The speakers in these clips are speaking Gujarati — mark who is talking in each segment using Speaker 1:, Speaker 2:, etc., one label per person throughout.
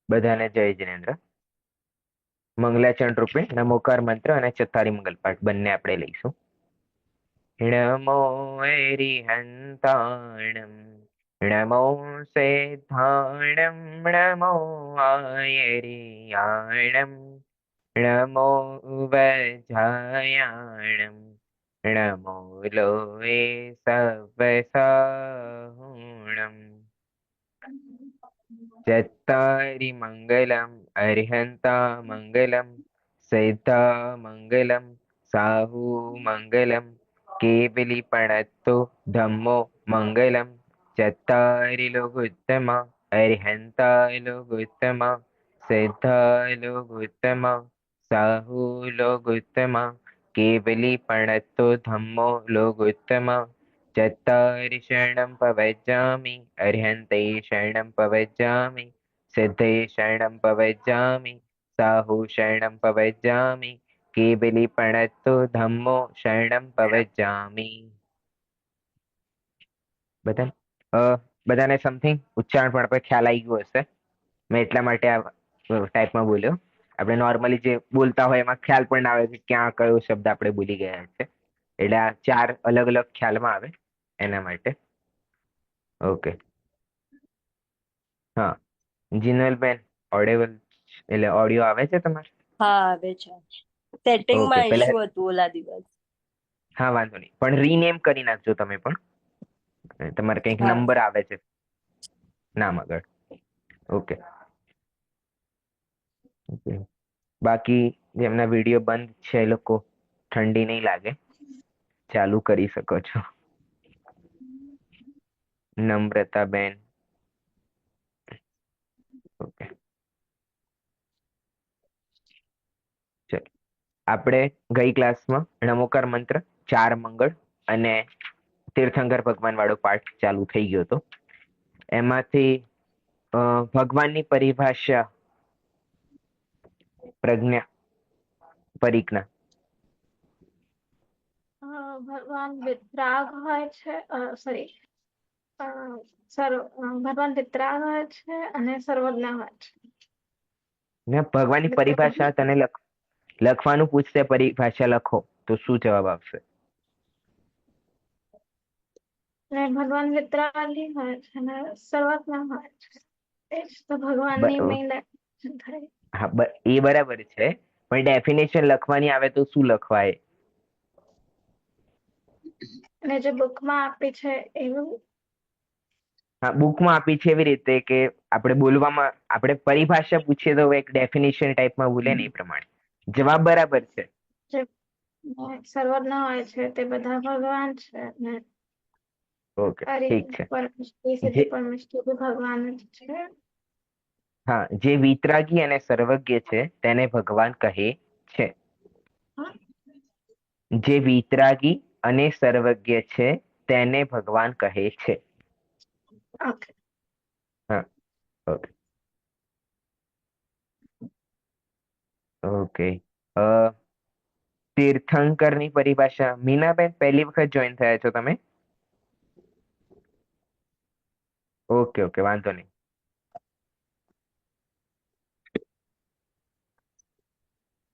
Speaker 1: બધાને જય જિનેન્દ્ર. મંગલાચરણ રૂપે નમોકાર મંત્ર અને ચત્તારી મંગલ પાઠ બંને આપણે લઈશું. નમો એરિહંતાણમ નમો સેદ્ધાણમ નમો આયરિયાણમ નમો વજાયાણમ નમો લોએ સવસાહુણમ ચત્તારી મંગલમ અરિહંતા મંગલમ સૈતા મંગલમ સાહુ મંગલમ કેવલી પણત્તો ધમ્મો મંગલમ ચત્તારી લોકોત્તમા અરિહંતા લોકોત્તમા સૈતા લોકોત્તમા સાહુ લોકોત્તમા કેવલી પણત્તો ધમ્મો લોકોત્તમા ચત્તારી શરણમ પવજ્જામિ અરિહંતે શરણમ પવજ્જામિ સિદ્ધે શરણમ પવજ્જામિ સાહુ શરણમ પવજ્જામિ કેવલી પણત્તો ધમ્મો શરણમ પવજ્જામિ. બધા બધાને સમથિંગ ઉચ્ચારણ પણ આપણે ખ્યાલ આવી ગયો હશે. મેં એટલા માટે આ ટાઈપમાં બોલ્યો. આપણે નોર્મલી જે બોલતા હોય એમાં ખ્યાલ પણ ના આવે કે ક્યાં કયો શબ્દ આપણે ભૂલી ગયા છે. એટલે આ 4 અલગ અલગ ખ્યાલમાં આવે એના માટે. ઓકે. હા, જીનલબેન ઓડિબલ એટલે ઓડિયો આવે છે તમારે?
Speaker 2: હા આવે છે. સેટિંગમાં
Speaker 1: ઓકે, પહેલા
Speaker 2: ઇશ્યુ હતું ઓલા દિવસ.
Speaker 1: હા વાંધો નહીં, પણ રીનેમ કરી નાખજો તમે પણ. તમારે કંઈક
Speaker 2: હા
Speaker 1: નંબર આવે છે નામ આગળ. ઓકે. બાકી જેમના વિડીયો બંધ છે એ લોકો ઠંડી નહીં લાગે, ચાલુ કરી શકો છો. નમ્રતાબેન. ઓકે, ચલો. આપણે ગઈ ક્લાસમાં નમોકાર મંત્ર 4 મંગળ અને તીર્થંકર ભગવાન વાળો પાઠ ચાલુ થઈ ગયો હતો. એમાંથી ભગવાનની પરિભાષા પ્રજ્ઞા પરિજ્ઞા.
Speaker 3: ભગવાન વિતરાગ હોય છે, સોરી, ભગવાન વિતરાગ હોય છે અને સર્વજ્ઞ હોય છે.
Speaker 1: ને ભગવાનની પરિભાષા તને લખવાનું પૂછશે, પરિભાષા લખો તો શું જવાબ આવશે?
Speaker 3: ને ભગવાન વિતરાગી હોય છે અને સર્વજ્ઞ હોય છે. એ જ તો ભગવાનની મેઇન થાય.
Speaker 1: હા, એ બરાબર છે, પણ ડેફિનેશન લખવાની આવે તો શું લખવાય?
Speaker 3: અને જે બુકમાં આપી છે એવું.
Speaker 1: હા, બુકમાં આપી છે એવી રીતે કે આપણે બોલવામાં આપણે પરિભાષા પૂછીએ તો એક ડેફિનેશન ટાઈપમાં બોલે ને એ પ્રમાણે જવાબ બરાબર છે.
Speaker 3: જે સર્વજ્ઞ હોય છે તે બધા ભગવાન છે ને
Speaker 1: ઓકે, ઠીક છે.
Speaker 3: પરમેશ્વરી
Speaker 1: જે
Speaker 3: સિદ્ધિ પરમેશ્વરી ભગવાન જ છે.
Speaker 1: હા, જે વિતરાગી અને સર્વજ્ઞ છે તેને ભગવાન કહે છે.
Speaker 3: હા?
Speaker 1: જે વિતરાગી અને સર્વજ્ઞ છે તેને ભગવાન કહે છે.
Speaker 3: ઓકે.
Speaker 1: હા, ઓકે. ઓકે. તીર્થંકરની પરિભાષા મીનાબેન પહેલી વખત જોઈન થયા છો તમે? ઓકે, ઓકે, વાંધો નહીં.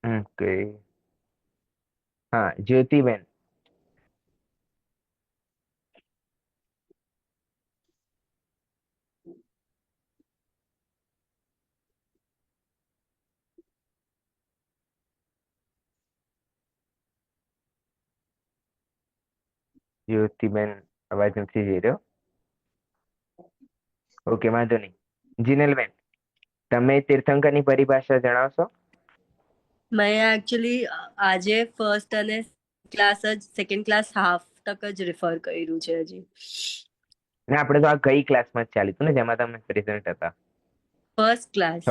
Speaker 1: ઓકે. હા, જ્યોતિબેન. જ્યોતિબેન અવાજ નથી જઈ રહ્યો. ઓકે, વાંધો નહીં. જીનલબેન, તમે તીર્થંકરની પરિભાષા જણાવશો?
Speaker 2: મેં એકચ્યુઅલી આજે ફર્સ્ટ અને ક્લાસ જ સેકન્ડ ક્લાસ હાફ તક જ રેફર કર્યું છે હજી.
Speaker 1: ને આપણે તો આ ગઈ ક્લાસમાં જ ચાલ્યું હતું ને જેમાં તમે પ્રેઝન્ટ હતા.
Speaker 2: First class.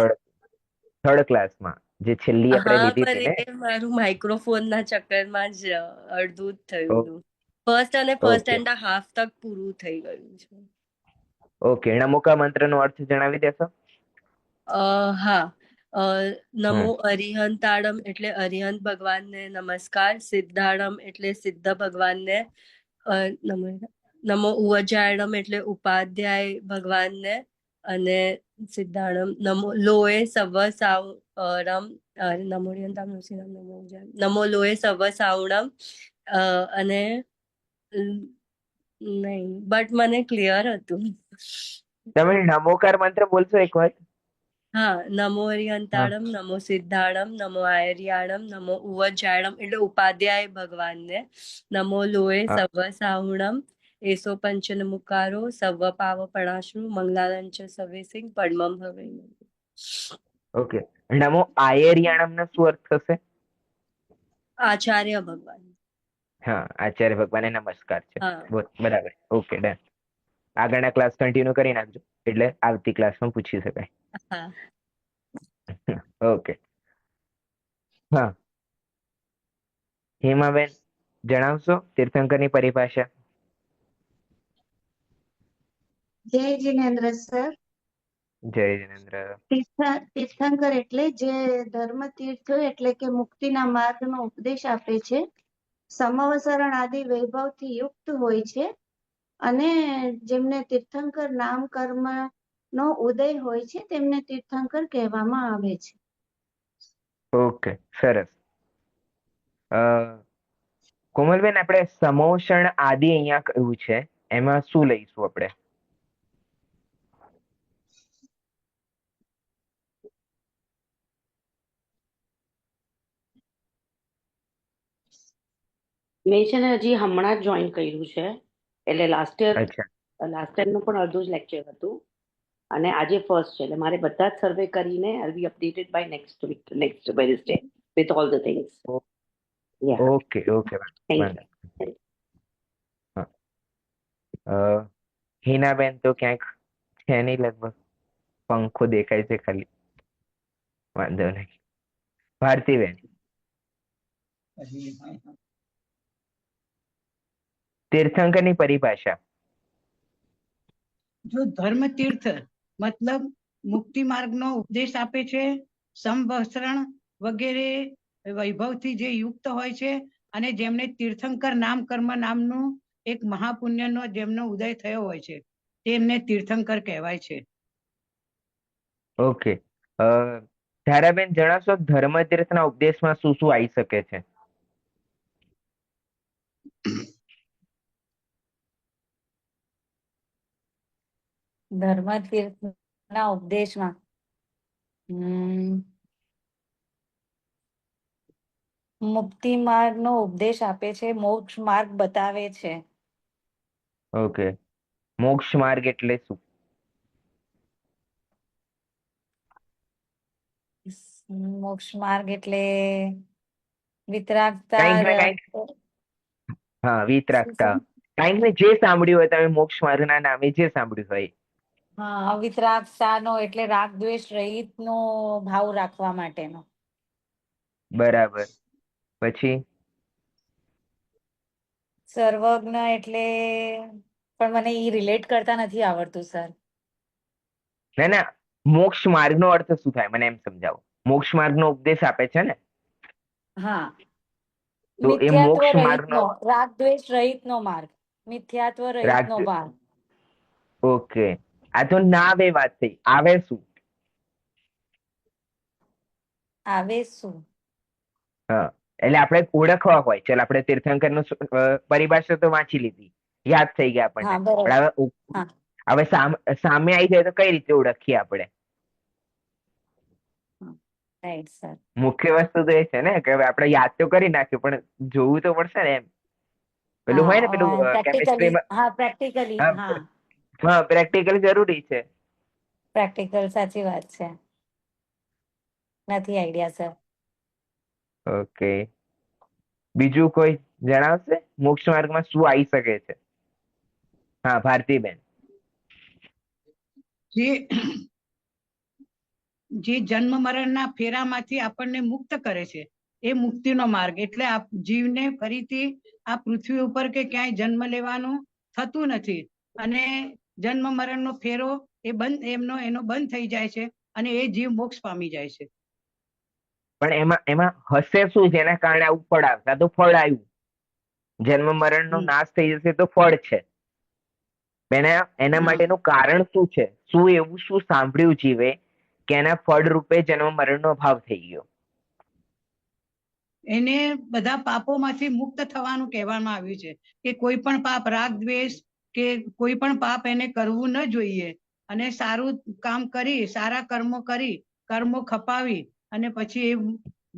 Speaker 1: થર્ડ ક્લાસમાં જે છેલ્લી આપણે
Speaker 2: હા,
Speaker 1: લીધી હતી ને.
Speaker 2: પણ એ મારું માઇક્રોફોન ના ચક્કરમાં જ અડધું જ થયું હતું. ફર્સ્ટ અને ફર્સ્ટ
Speaker 1: ઓકે,
Speaker 2: એન્ડ હાફ તક પૂરું થઈ ગયું છે.
Speaker 1: ઓકે. નમોકા મંત્રનો અર્થ જણાવી દેશો?
Speaker 2: હા.
Speaker 1: હમ
Speaker 2: નમો અરિહંતાળમ એટલે અરિહંત ભગવાનને નમસ્કાર. સિદ્ધાળમ એટલે સિદ્ધ ભગવાનને નમો ઉવજાયણમ એટલે ઉપાધ્યાય ભગવાનને અને સિદ્ધાણમ નમો લોએ સવ સાવરમ નમો રિયંતામ નૃસિંહમ નમો જય નમો લોએ સવ સાવણમ અને નહીં બટ મને ક્લિયર હતું.
Speaker 1: તમે નમોકાર મંત્ર બોલશો એક વાર?
Speaker 2: હા, નમો
Speaker 1: હા.
Speaker 2: હરિયંતાળમ નમો સિદ્ધાણમ નમો આયર્યાણમ નમો ઉવજાયણમ એટલે ઉપાધ્યાય ભગવાનને. નમો લોએ
Speaker 1: હા.
Speaker 2: સવ સાહુણમ એસો પંચન મુકારો સવ પાવ પણાશુ મંગલાલંચ સવે સિંહ પડમમ ભવે.
Speaker 1: ઓકે. નમો આયર્યાણમ નો શું અર્થ થશે?
Speaker 2: આચાર્ય ભગવાન.
Speaker 1: હા, આચાર્ય ભગવાને નમસ્કાર છે.
Speaker 2: હા
Speaker 1: બરાબર. Okay, done. આગળના ક્લાસ કન્ટિન્યુ કરી નાખજો, એટલે આવતી ક્લાસમાં પૂછી શકાય.
Speaker 2: હા.
Speaker 1: ઓકે. હા, હેમાબેન જણાવશો તીર્થંકરની પરિભાષા?
Speaker 4: જય જિનેન્દ્ર સર.
Speaker 1: જય જિનેન્દ્ર.
Speaker 4: તીર્થંકર એટલે જે ધર્મ તીર્થ એટલે કે મુક્તિના માર્ગનો ઉપદેશ આપે છે, સમવસરણ આદિ વૈભવથી યુક્ત હોય છે અને જેમને તીર્થંકર નામ કર્મ નો ઉદય હોય છે તેમને તીર્થંકર કહેવામાં આવે છે.
Speaker 1: ઓકે, સરસ. કોમલબેન, આપણે સમોષણ આદિ અહીંયા કહ્યું છે, એમાં શું લઈશું આપણે?
Speaker 5: મેં છે ને હજી હમણાં જ જોઈન કર્યું છે, એટલે લાસ્ટ
Speaker 1: અચ્છા.
Speaker 5: ટાઈમનું પણ અડધું જ લેક્ચર હતું અને આજે ફર્સ્ટ છે, એટલે મારે બધા જ સર્વે કરીને I be updated by next week, next Wednesday with all the things. Yeah,
Speaker 1: okay okay.
Speaker 5: Thank
Speaker 1: વાંધો.
Speaker 5: યુ.
Speaker 1: હિનાબેન તો ક્યાંક છે નહીં, લગભગ પંખો દેખાય છે ખાલી. વાંધો નહીં. ભારતીબેન, તીર્થંકરની પરિભાષા?
Speaker 6: જો ધર્મ તીર્થ મતલબ મુક્તિ માર્ગનો ઉપદેશ આપે છે, સમવસ્ત્રણ વગેરે વૈભવથી જે યુક્ત હોય છે અને જેમને તીર્થંકર નામ કર્મ નામનું એક મહાપુણ્યનો જેમનો ઉદય થયો હોય છે તેમને તીર્થંકર કહેવાય છે.
Speaker 1: ઓકે. ધારાબેન જણાવશો ધર્મતીર્થના ઉપદેશમાં શું શું આવી શકે છે?
Speaker 7: ધર્મ તીર્થ ના ઉપદેશમાં મુક્તિ માર્ગ નો ઉપદેશ આપે છે, મોક્ષ માર્ગ બતાવે છે.
Speaker 1: ઓકે. મોક્ષ માર્ગ એટલે શું?
Speaker 7: મોક્ષ માર્ગ એટલે વિતરાગતા
Speaker 1: કંઈક ને કંઈક. હા, વિતરાગતા. કંઈક ને જે સાંભળ્યું હોય તમે મોક્ષ માર્ગના નામે જે સાંભળ્યું હોય.
Speaker 7: હા, વિતરાગતા નો એટલે રાગ દ્વેષ રહિત નો ભાવ રાખવા માટેનો.
Speaker 1: બરાબર. પછી?
Speaker 7: સર્વજ્ઞ એટલે પણ મને ઈ રિલેટ કરતા નથી આવડતું સર.
Speaker 1: ના ના, મોક્ષ માર્ગનો અર્થ શું થાય મને એમ સમજાવો. મોક્ષ માર્ગનો ઉપદેશ આપે છે ને,
Speaker 7: હા,
Speaker 1: તો એ
Speaker 7: મિથ્યાત્વ
Speaker 1: મોક્ષ
Speaker 7: રહિત
Speaker 1: માર્ગનો
Speaker 7: નો, રાગ દ્વેષ રહિત નો માર્ગ, મિથ્યાત્વ રહિત
Speaker 1: રાગ.
Speaker 7: નો ભાવ.
Speaker 1: ઓકે. આ તો ના બે વાત થઈ. આવે શું?
Speaker 7: આવે શું?
Speaker 1: હા, એટલે આપણે ઓળખવા હોય. ચાલ, આપણે તીર્થંકર નું પરિભાષા તો વાંચી લીધી, યાદ થઈ ગયા આપણને.
Speaker 7: હા, બરોબર.
Speaker 1: પણ હવે
Speaker 7: હા,
Speaker 1: હવે સામે આવી જાય તો કઈ રીતે ઓળખીએ આપણે?
Speaker 7: Right sir.
Speaker 1: મુખ્ય વસ્તુ તો એ છે ને કે હવે આપણે યાદ તો કરી નાખ્યું, પણ જોવું તો પડશે ને એમ. પેલું હોય ને, પેલું
Speaker 7: હા, પ્રેક્ટિકલી.
Speaker 1: કેમિસ્ટ્રીમાં.
Speaker 7: હા, પ્રેક્ટિકલી.
Speaker 1: હા
Speaker 7: હા,
Speaker 1: હા, પ્રેક્ટિકલ જરૂરી છે.
Speaker 7: પ્રેક્ટિકલ, સાચી વાત છે. નથી આઈડિયા સર.
Speaker 1: ઓકે. બીજું કોઈ જણાવશે મોક્ષ માર્ગમાં શું આવી શકે છે? હા, ભારતીબેન.
Speaker 6: જે જે જન્મ મરણના ફેરામાંથી આપણને મુક્ત કરે છે એ મુક્તિનો માર્ગ. એટલે જીવને ફરીથી આ પૃથ્વી ઉપર કે ક્યાંય જન્મ લેવાનું થતું નથી અને જન્મ મરણનો ફેરો એનો બંધ થઈ જાય છે અને એ જીવ મોક્ષ પામી જાય છે.
Speaker 1: પણ એમાં હશે શું જેના કારણે આવું ફળ આવશે? આ તો ફળ આવ્યું. જન્મ મરણ નો નાશ થઈ જશે તો ફળ છે. એના એના
Speaker 6: હા.
Speaker 1: માટેનું કારણ શું છે? શું એવું શું સાંભળ્યું જીવે કે એના ફળ રૂપે જન્મ મરણનો ભાવ થઈ ગયો?
Speaker 6: એને બધા પાપોમાંથી મુક્ત થવાનું કહેવામાં આવ્યું છે કે કોઈ પણ પાપ, રાગ દ્વેષ કે કોઈ પણ પાપ એને કરવું ન જોઈએ અને સારું કામ કરી, સારા કર્મો કરી, કર્મો ખપાવી અને પછી એ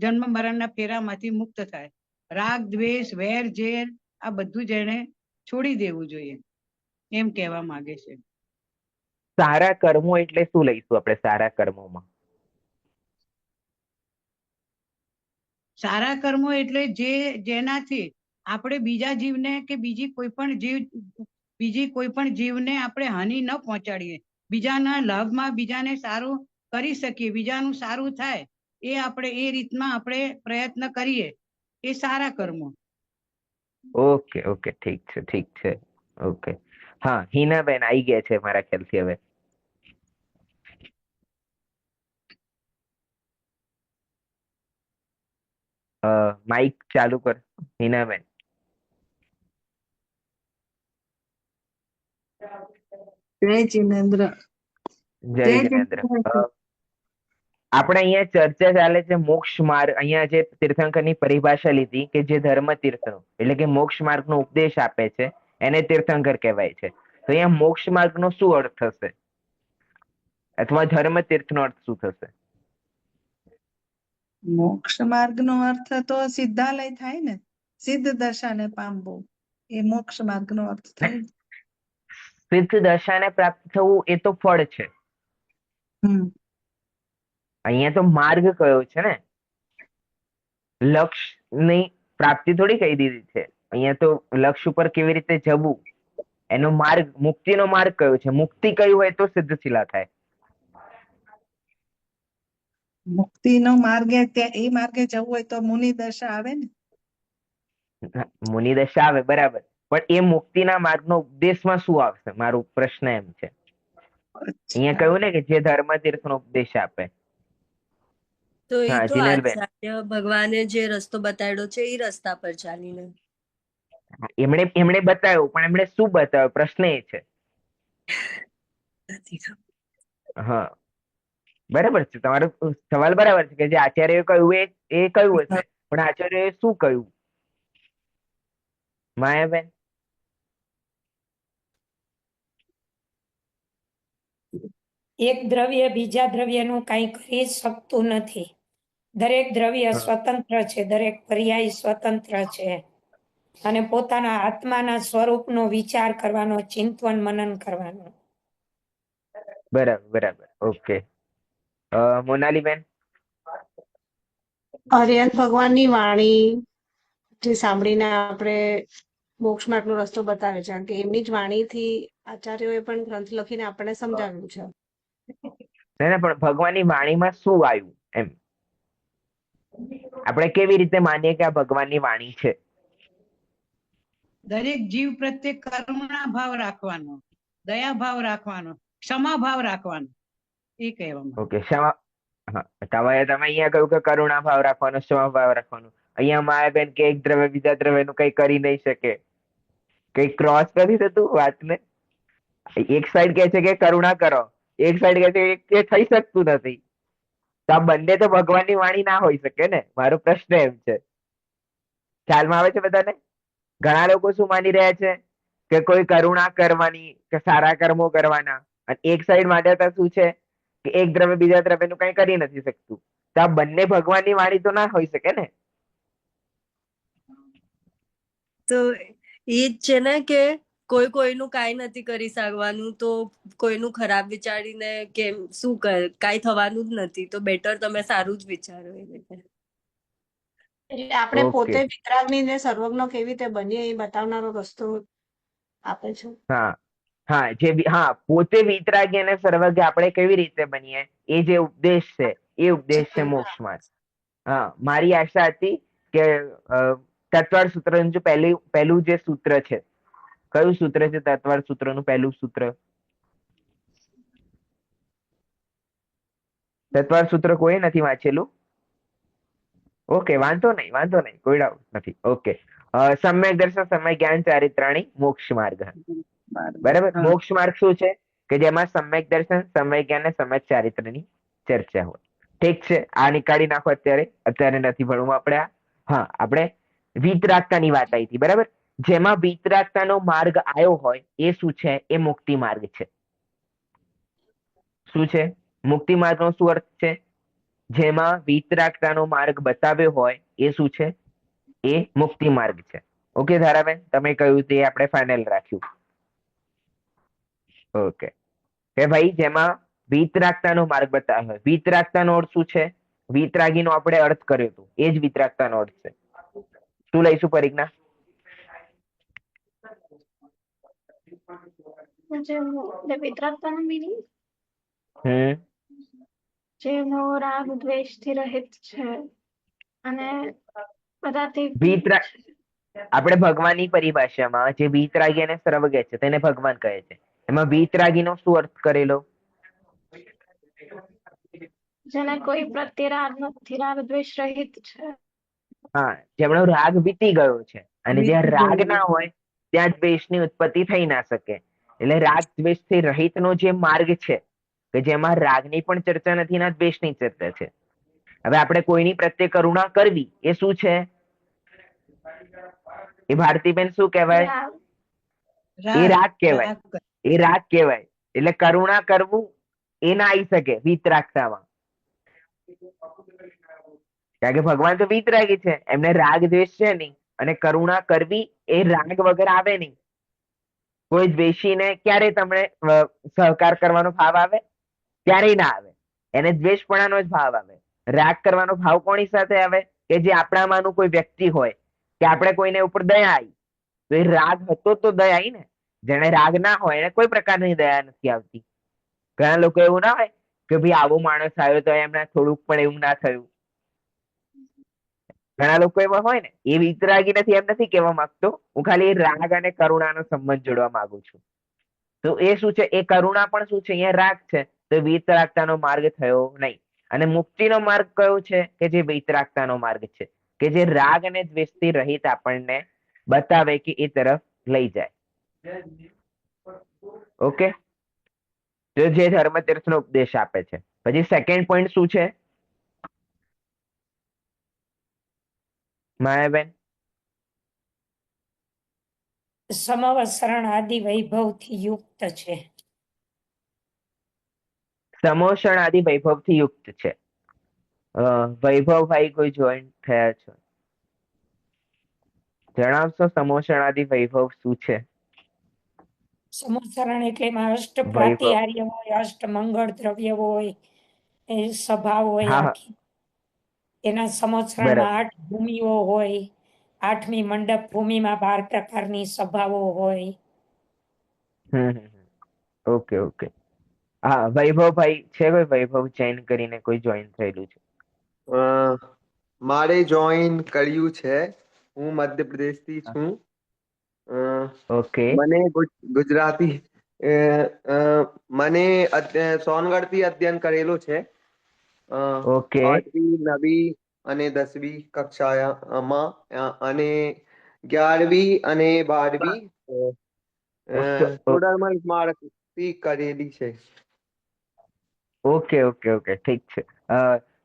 Speaker 6: જન્મ મરણના ફેરામાંથી મુક્ત થાય. રાગ દ્વેષ, વેર ઝેર આ બધું જ એને છોડી દેવું જોઈએ એમ કહેવા માંગે છે.
Speaker 1: સારા કર્મો એટલે શું લઈશું આપણે સારા કર્મોમાં?
Speaker 6: સારા કર્મો એટલે જેનાથી આપણે બીજા જીવને કે બીજી કોઈ પણ જીવને આપણે હાનિ ન પહોંચાડીએ, બીજાના લાભમાં બીજાને સારું કરી શકીએ, બીજાનું સારું થાય એ રીતમાં આપણે પ્રયત્ન કરીએ એ સારા કર્મો.
Speaker 1: ઓકે ઓકે, ઠીક છે ઠીક છે. ઓકે, હા, હિનાબેન આવી ગયા છે મારા ખ્યાલથી હવે. માઇક ચાલુ કર હિનાબેન.
Speaker 8: જય જિનેન્દ્ર.
Speaker 1: જય જિનેન્દ્ર. આપણે અહીંયા ચર્ચા ચાલે છે મોક્ષ માર્ગ. અહીંયા જે તીર્થંકરની પરિભાષા લીધી કે જે ધર્મ તીર્થનો એટલે કે મોક્ષ માર્ગનો ઉપદેશ આપે છે એને તીર્થંકર કહેવાય છે. તો અહીંયા મોક્ષ માર્ગનો શું અર્થ થશે, અથવા ધર્મ તીર્થનો અર્થ શું થશે?
Speaker 8: મોક્ષ માર્ગ નો અર્થ તો સિદ્ધાલય થાય ને, સિદ્ધ દશાને પામવું એ મોક્ષ માર્ગ નો અર્થ થાય ને.
Speaker 1: સિદ્ધ દશાને પ્રાપ્ત થવું એ તો ફળ છે. અહીંયા તો માર્ગ કયો છે ને, લક્ષ્યની પ્રાપ્તિ થોડી કહી દીધી છે. અહીંયા તો લક્ષ્ય ઉપર કેવી રીતે જવું એનો માર્ગ, મુક્તિનો માર્ગ કયો છે? મુક્તિ કયું હોય તો સિદ્ધશિલા થાય.
Speaker 8: મુક્તિ નો માર્ગે એ માર્ગે જવું હોય તો મુનિ દશા આવે ને.
Speaker 1: મુનિ દશા આવે બરાબર, પણ એ મુક્તિના માર્ગનો ઉપદેશમાં શું આવશે? મારો પ્રશ્ન એમ છે. અહીંયા કહ્યું ને કે જે ધર્મ તીર્થનો ઉપદેશ આપે.
Speaker 2: તો એ
Speaker 1: હા,
Speaker 2: તો
Speaker 1: જીનલબેન.
Speaker 2: આચાર્ય ભગવાને જે રસ્તો બતાડ્યો છે એ રસ્તા પર ચાલીને.
Speaker 1: એમણે બતાવ્યું, પણ એમણે શું બતાવ્યું પ્રશ્ન એ છે.
Speaker 2: નથી ખબર.
Speaker 1: હા, બરાબર છે, તમારો સવાલ બરાબર છે કે જે આચાર્ય કહ્યું એ કયું હશે, પણ આચાર્ય શું કહ્યું? માયાબેન.
Speaker 9: એક દ્રવ્ય બીજા દ્રવ્યનું કંઈ કરી શકતું નથી. દરેક દ્રવ્ય
Speaker 1: હા,
Speaker 9: સ્વતંત્ર છે, દરેક પર્યાય સ્વતંત્ર છે અને પોતાના આત્માના સ્વરૂપનો વિચાર કરવાનો, ચિંતન મનન કરવાનો.
Speaker 1: બરાબર બરાબર, ઓકે. મોનાલીબેન.
Speaker 10: આર્યન ભગવાનની વાણી જે સાંભળીને આપણે મોક્ષ માર્ગનો રસ્તો બતાવે છે, કારણ કે એમની જ વાણીથી આચાર્યોએ પણ ગ્રંથ લખીને આપણને સમજાવ્યું છે.
Speaker 1: ના ના, પણ ભગવાનની વાણીમાં શું આવ્યું એમ? આપણે કેવી રીતે માનીએ કે આ ભગવાનની વાણી છે?
Speaker 6: દરેક જીવ પ્રત્યે કરુણા ભાવ રાખવાનો, દયા ભાવ રાખવાનો, ક્ષમા ભાવ રાખવાનો એ કહેવામાં.
Speaker 1: ઓકે, ક્ષમા. હા, તમે અહીંયા કહ્યું કે કરુણા ભાવ રાખવાનો, ક્ષમા ભાવ રાખવાનો. અહીંયા માયાબેન કે એક દ્રવ્ય બીજા દ્રવ્યનું કઈ કરી નહીં શકે, કઈ ક્રોસ નથી થતું વાતને? એક સાઈડ કે છે કે કરુણા કરો, એક સાઈડ કે છે કે થઈ શકતું નથી. તો આ બંને તો ભગવાનની વાણી ના હોઈ શકે ને. મારો પ્રશ્ન એમ છે, ખ્યાલમાં આવે છે બધાને? ઘણા લોકો શું માની રહ્યા છે કે કોઈ કરુણા કરવાની કે સારા કર્મો કરવાના, અને એક સાઈડ માન્યતા શું છે કે એક દ્રવ્ય બીજા દ્રવ્યનું કઈ કરી નથી શકતું. તો આ બંને ભગવાનની વાણી તો ના હોઈ શકે ને.
Speaker 2: તો એ જ છે ને કે કોઈ કોઈનું કાંઈ નથી કરી શકવાનું, તો કોઈનું ખરાબ વિચારીને કેમ શું કાંઈ થવાનું જ નથી. તો બેટર તમે સારું જ વિચારો એ રીતે.
Speaker 10: એટલે આપણે
Speaker 1: ઓકે.
Speaker 10: પોતે વિતરાગની ને સર્વજ્ઞ કેવી રીતે બનીએ એ બતાવનારો રસ્તો આપે છે.
Speaker 1: હા હા, હા, પોતે વિતરાગી અને સર્વજ્ઞ આપણે કેવી રીતે બનીએ એ જે ઉપદેશ છે એ ઉપદેશ છે મોક્ષ માર્ગ. હા, મારી આશા હતી કે તત્વાર સૂત્રનું જે પહેલું જે સૂત્ર છે, કયું સૂત્ર છે તત્વાર સૂત્રનું પહેલું સૂત્ર? તત્વાર સૂત્ર કોઈ નથી વાંચેલું? ઓકે, વાંધો નહીં, કોઈ ડાઉટ નથી. ઓકે, સમ્યક દર્શન સમ્યક જ્ઞાન ચારિત્રાણી મોક્ષ માર્ગ. બરાબર. મોક્ષ માર્ગ શું છે? કે જેમાં સમ્યક દર્શન, સમ્યક જ્ઞાન અને સમ્યક ચારિત્રની ચર્ચા હોય. ઠીક છે, આ નીકાળી નાખો. અત્યારે નથી ભણવું આપણે આ. હા, આપણે વિતરાગતાની વાત આવી હતી. બરાબર. જેમાં વિતરાગતાનો માર્ગ આવ્યો હોય એ શું છે? એ મુક્તિ માર્ગ છે. શું છે? મુક્તિ માર્ગનો શું અર્થ છે? જેમાં વિતરાગતાનો માર્ગ બતાવ્યો હોય એ શું છે? એ મુક્તિ માર્ગ છે. ઓકે ધારાબેન, તમે કહ્યું તે આપણે ફાઇનલ રાખ્યું. ઓકે, કે ભાઈ જેમાં વિતરાગતાનો માર્ગ બતાવ્યો હોય. વિતરાગતાનો અર્થ શું છે? વિતરાગીનો આપણે અર્થ કર્યો હતો, એ જ વિતરાગતાનો અર્થ છે. શું લઈશું પરીક્ષા?
Speaker 3: જે વિતરાગતાનું meaning
Speaker 1: હમ
Speaker 3: જેનો રાગ દ્વેષથી રહિત છે અને બધાથી
Speaker 1: વિતરાગ આપણે ભગવાનની પરિભાષામાં જે વિતરાગી અને સર્વજ્ઞ છે તેને ભગવાન કહે છે. એમાં વિતરાગીનો શું અર્થ કરેલો?
Speaker 3: જેને કોઈ પ્રત્યે રાગ નથી, રાગ દ્વેષ રહિત છે.
Speaker 1: હા, જેમનો રાગ વીતી ગયો છે. અને જ્યાં રાગ ના હોય ત્યાં દ્વેષની ઉત્પત્તિ થઈ ના શકે. એટલે રાગ દ્વેષથી રહિતનો જે માર્ગ છે કે જેમાં રાગની પણ ચર્ચા નથી ના દ્વેષની ચર્ચા છે. હવે આપણે કોઈની પ્રત્યે કરુણા કરવી એ શું છે? એ ભારતીબેન શું કહેવાય? એ રાગ કહેવાય. એ રાગ કહેવાય. એટલે કરુણા કરવું એ ના આવી શકે વિતરાગતામાં. કારણ કે ભગવાન તો વિતરાગી છે, એમને રાગ દ્વેષ છે નહીં. અને કરુણા કરવી એ રાગ વગર આવે નહીં. કોઈ દ્વેષીને ક્યારે તમને સહકાર કરવાનો ભાવ આવે? ક્યારેય ના આવે. એને દ્વેષપણાનો જ ભાવ આવે. રાગ કરવાનો ભાવ કોની સાથે આવે? કે જે આપણામાંનું કોઈ વ્યક્તિ હોય, કે આપણે કોઈને ઉપર દયા આવી, તો એ રાગ હતો તો દયા આવી ને. જેને રાગ ના હોય એને કોઈ પ્રકારની દયા નથી આવતી. ઘણા લોકો એવું ના હોય કે ભાઈ આવો માણસ આવ્યો તો એમને થોડુંક પણ એવું ના થયું. ઘણા લોકો એવા હોય ને. એ વિતરાગી નથી એમ નથી કહેવા માંગતો. હું ખાલી રાગ અને કરુણાનો સંબંધ જોડવા માંગુ છું. તો એ શું છે? એ કરુણા પણ શું છે? અહીંયા રાગ છે. તો વિતરાગતાનો માર્ગ થયો નહીં. અને મુક્તિનો માર્ગ કયો છે? કે જે વિતરાગતાનો માર્ગ છે, કે જે રાગ અને દ્વેષથી રહિત આપણને બતાવે કે એ તરફ લઈ જાય. ઓકે, તો જે ધર્મતીર્થનો ઉપદેશ આપે છે. પછી સેકન્ડ પોઈન્ટ શું છે માયાબેન?
Speaker 9: સમવસરણ આદિ વૈભવથી યુક્ત છે.
Speaker 1: સમોષણ આદિ વૈભવથી યુક્ત છે. વૈભવ ભાઈ કોઈ જોઈન્ટ થયા છો? જણાવશો સમોષણ આદિ વૈભવ શું છે?
Speaker 9: સમવસરણ એટલે એમાં અષ્ટ
Speaker 1: વૈભવ.
Speaker 9: પ્રાતિહાર્ય હોય, અષ્ટ મંગળ દ્રવ્ય હોય, એ સભા હોય
Speaker 1: હા હા,
Speaker 9: આખી. એના સંવત્સરણમાં
Speaker 1: બરાબર.
Speaker 9: 8 ભૂમિઓ હોય. 8મી મંડપ ભૂમિમાં 12 પ્રકારની સભાઓ હોય.
Speaker 1: Okay okay. હા, વૈભવ ભાઈ છે કોઈ? વૈભવ જૈન કરીને કોઈ જોઈન થયેલું છે?
Speaker 11: મારે જોઈન કર્યું છે. હું મધ્યપ્રદેશથી છું.
Speaker 1: ઓકે
Speaker 11: મને ગુજરાતી મને સોનગઢથી અધ્યયન કરેલું છે.
Speaker 1: ઓકે
Speaker 11: 8મી 9મી અને 10મી કક્ષામાં અને 11મી અને 12મી ટોડરમલ સ્મારકથી કરેલી છે.
Speaker 1: ઓકે ઓકે ઓકે, ઠીક છે.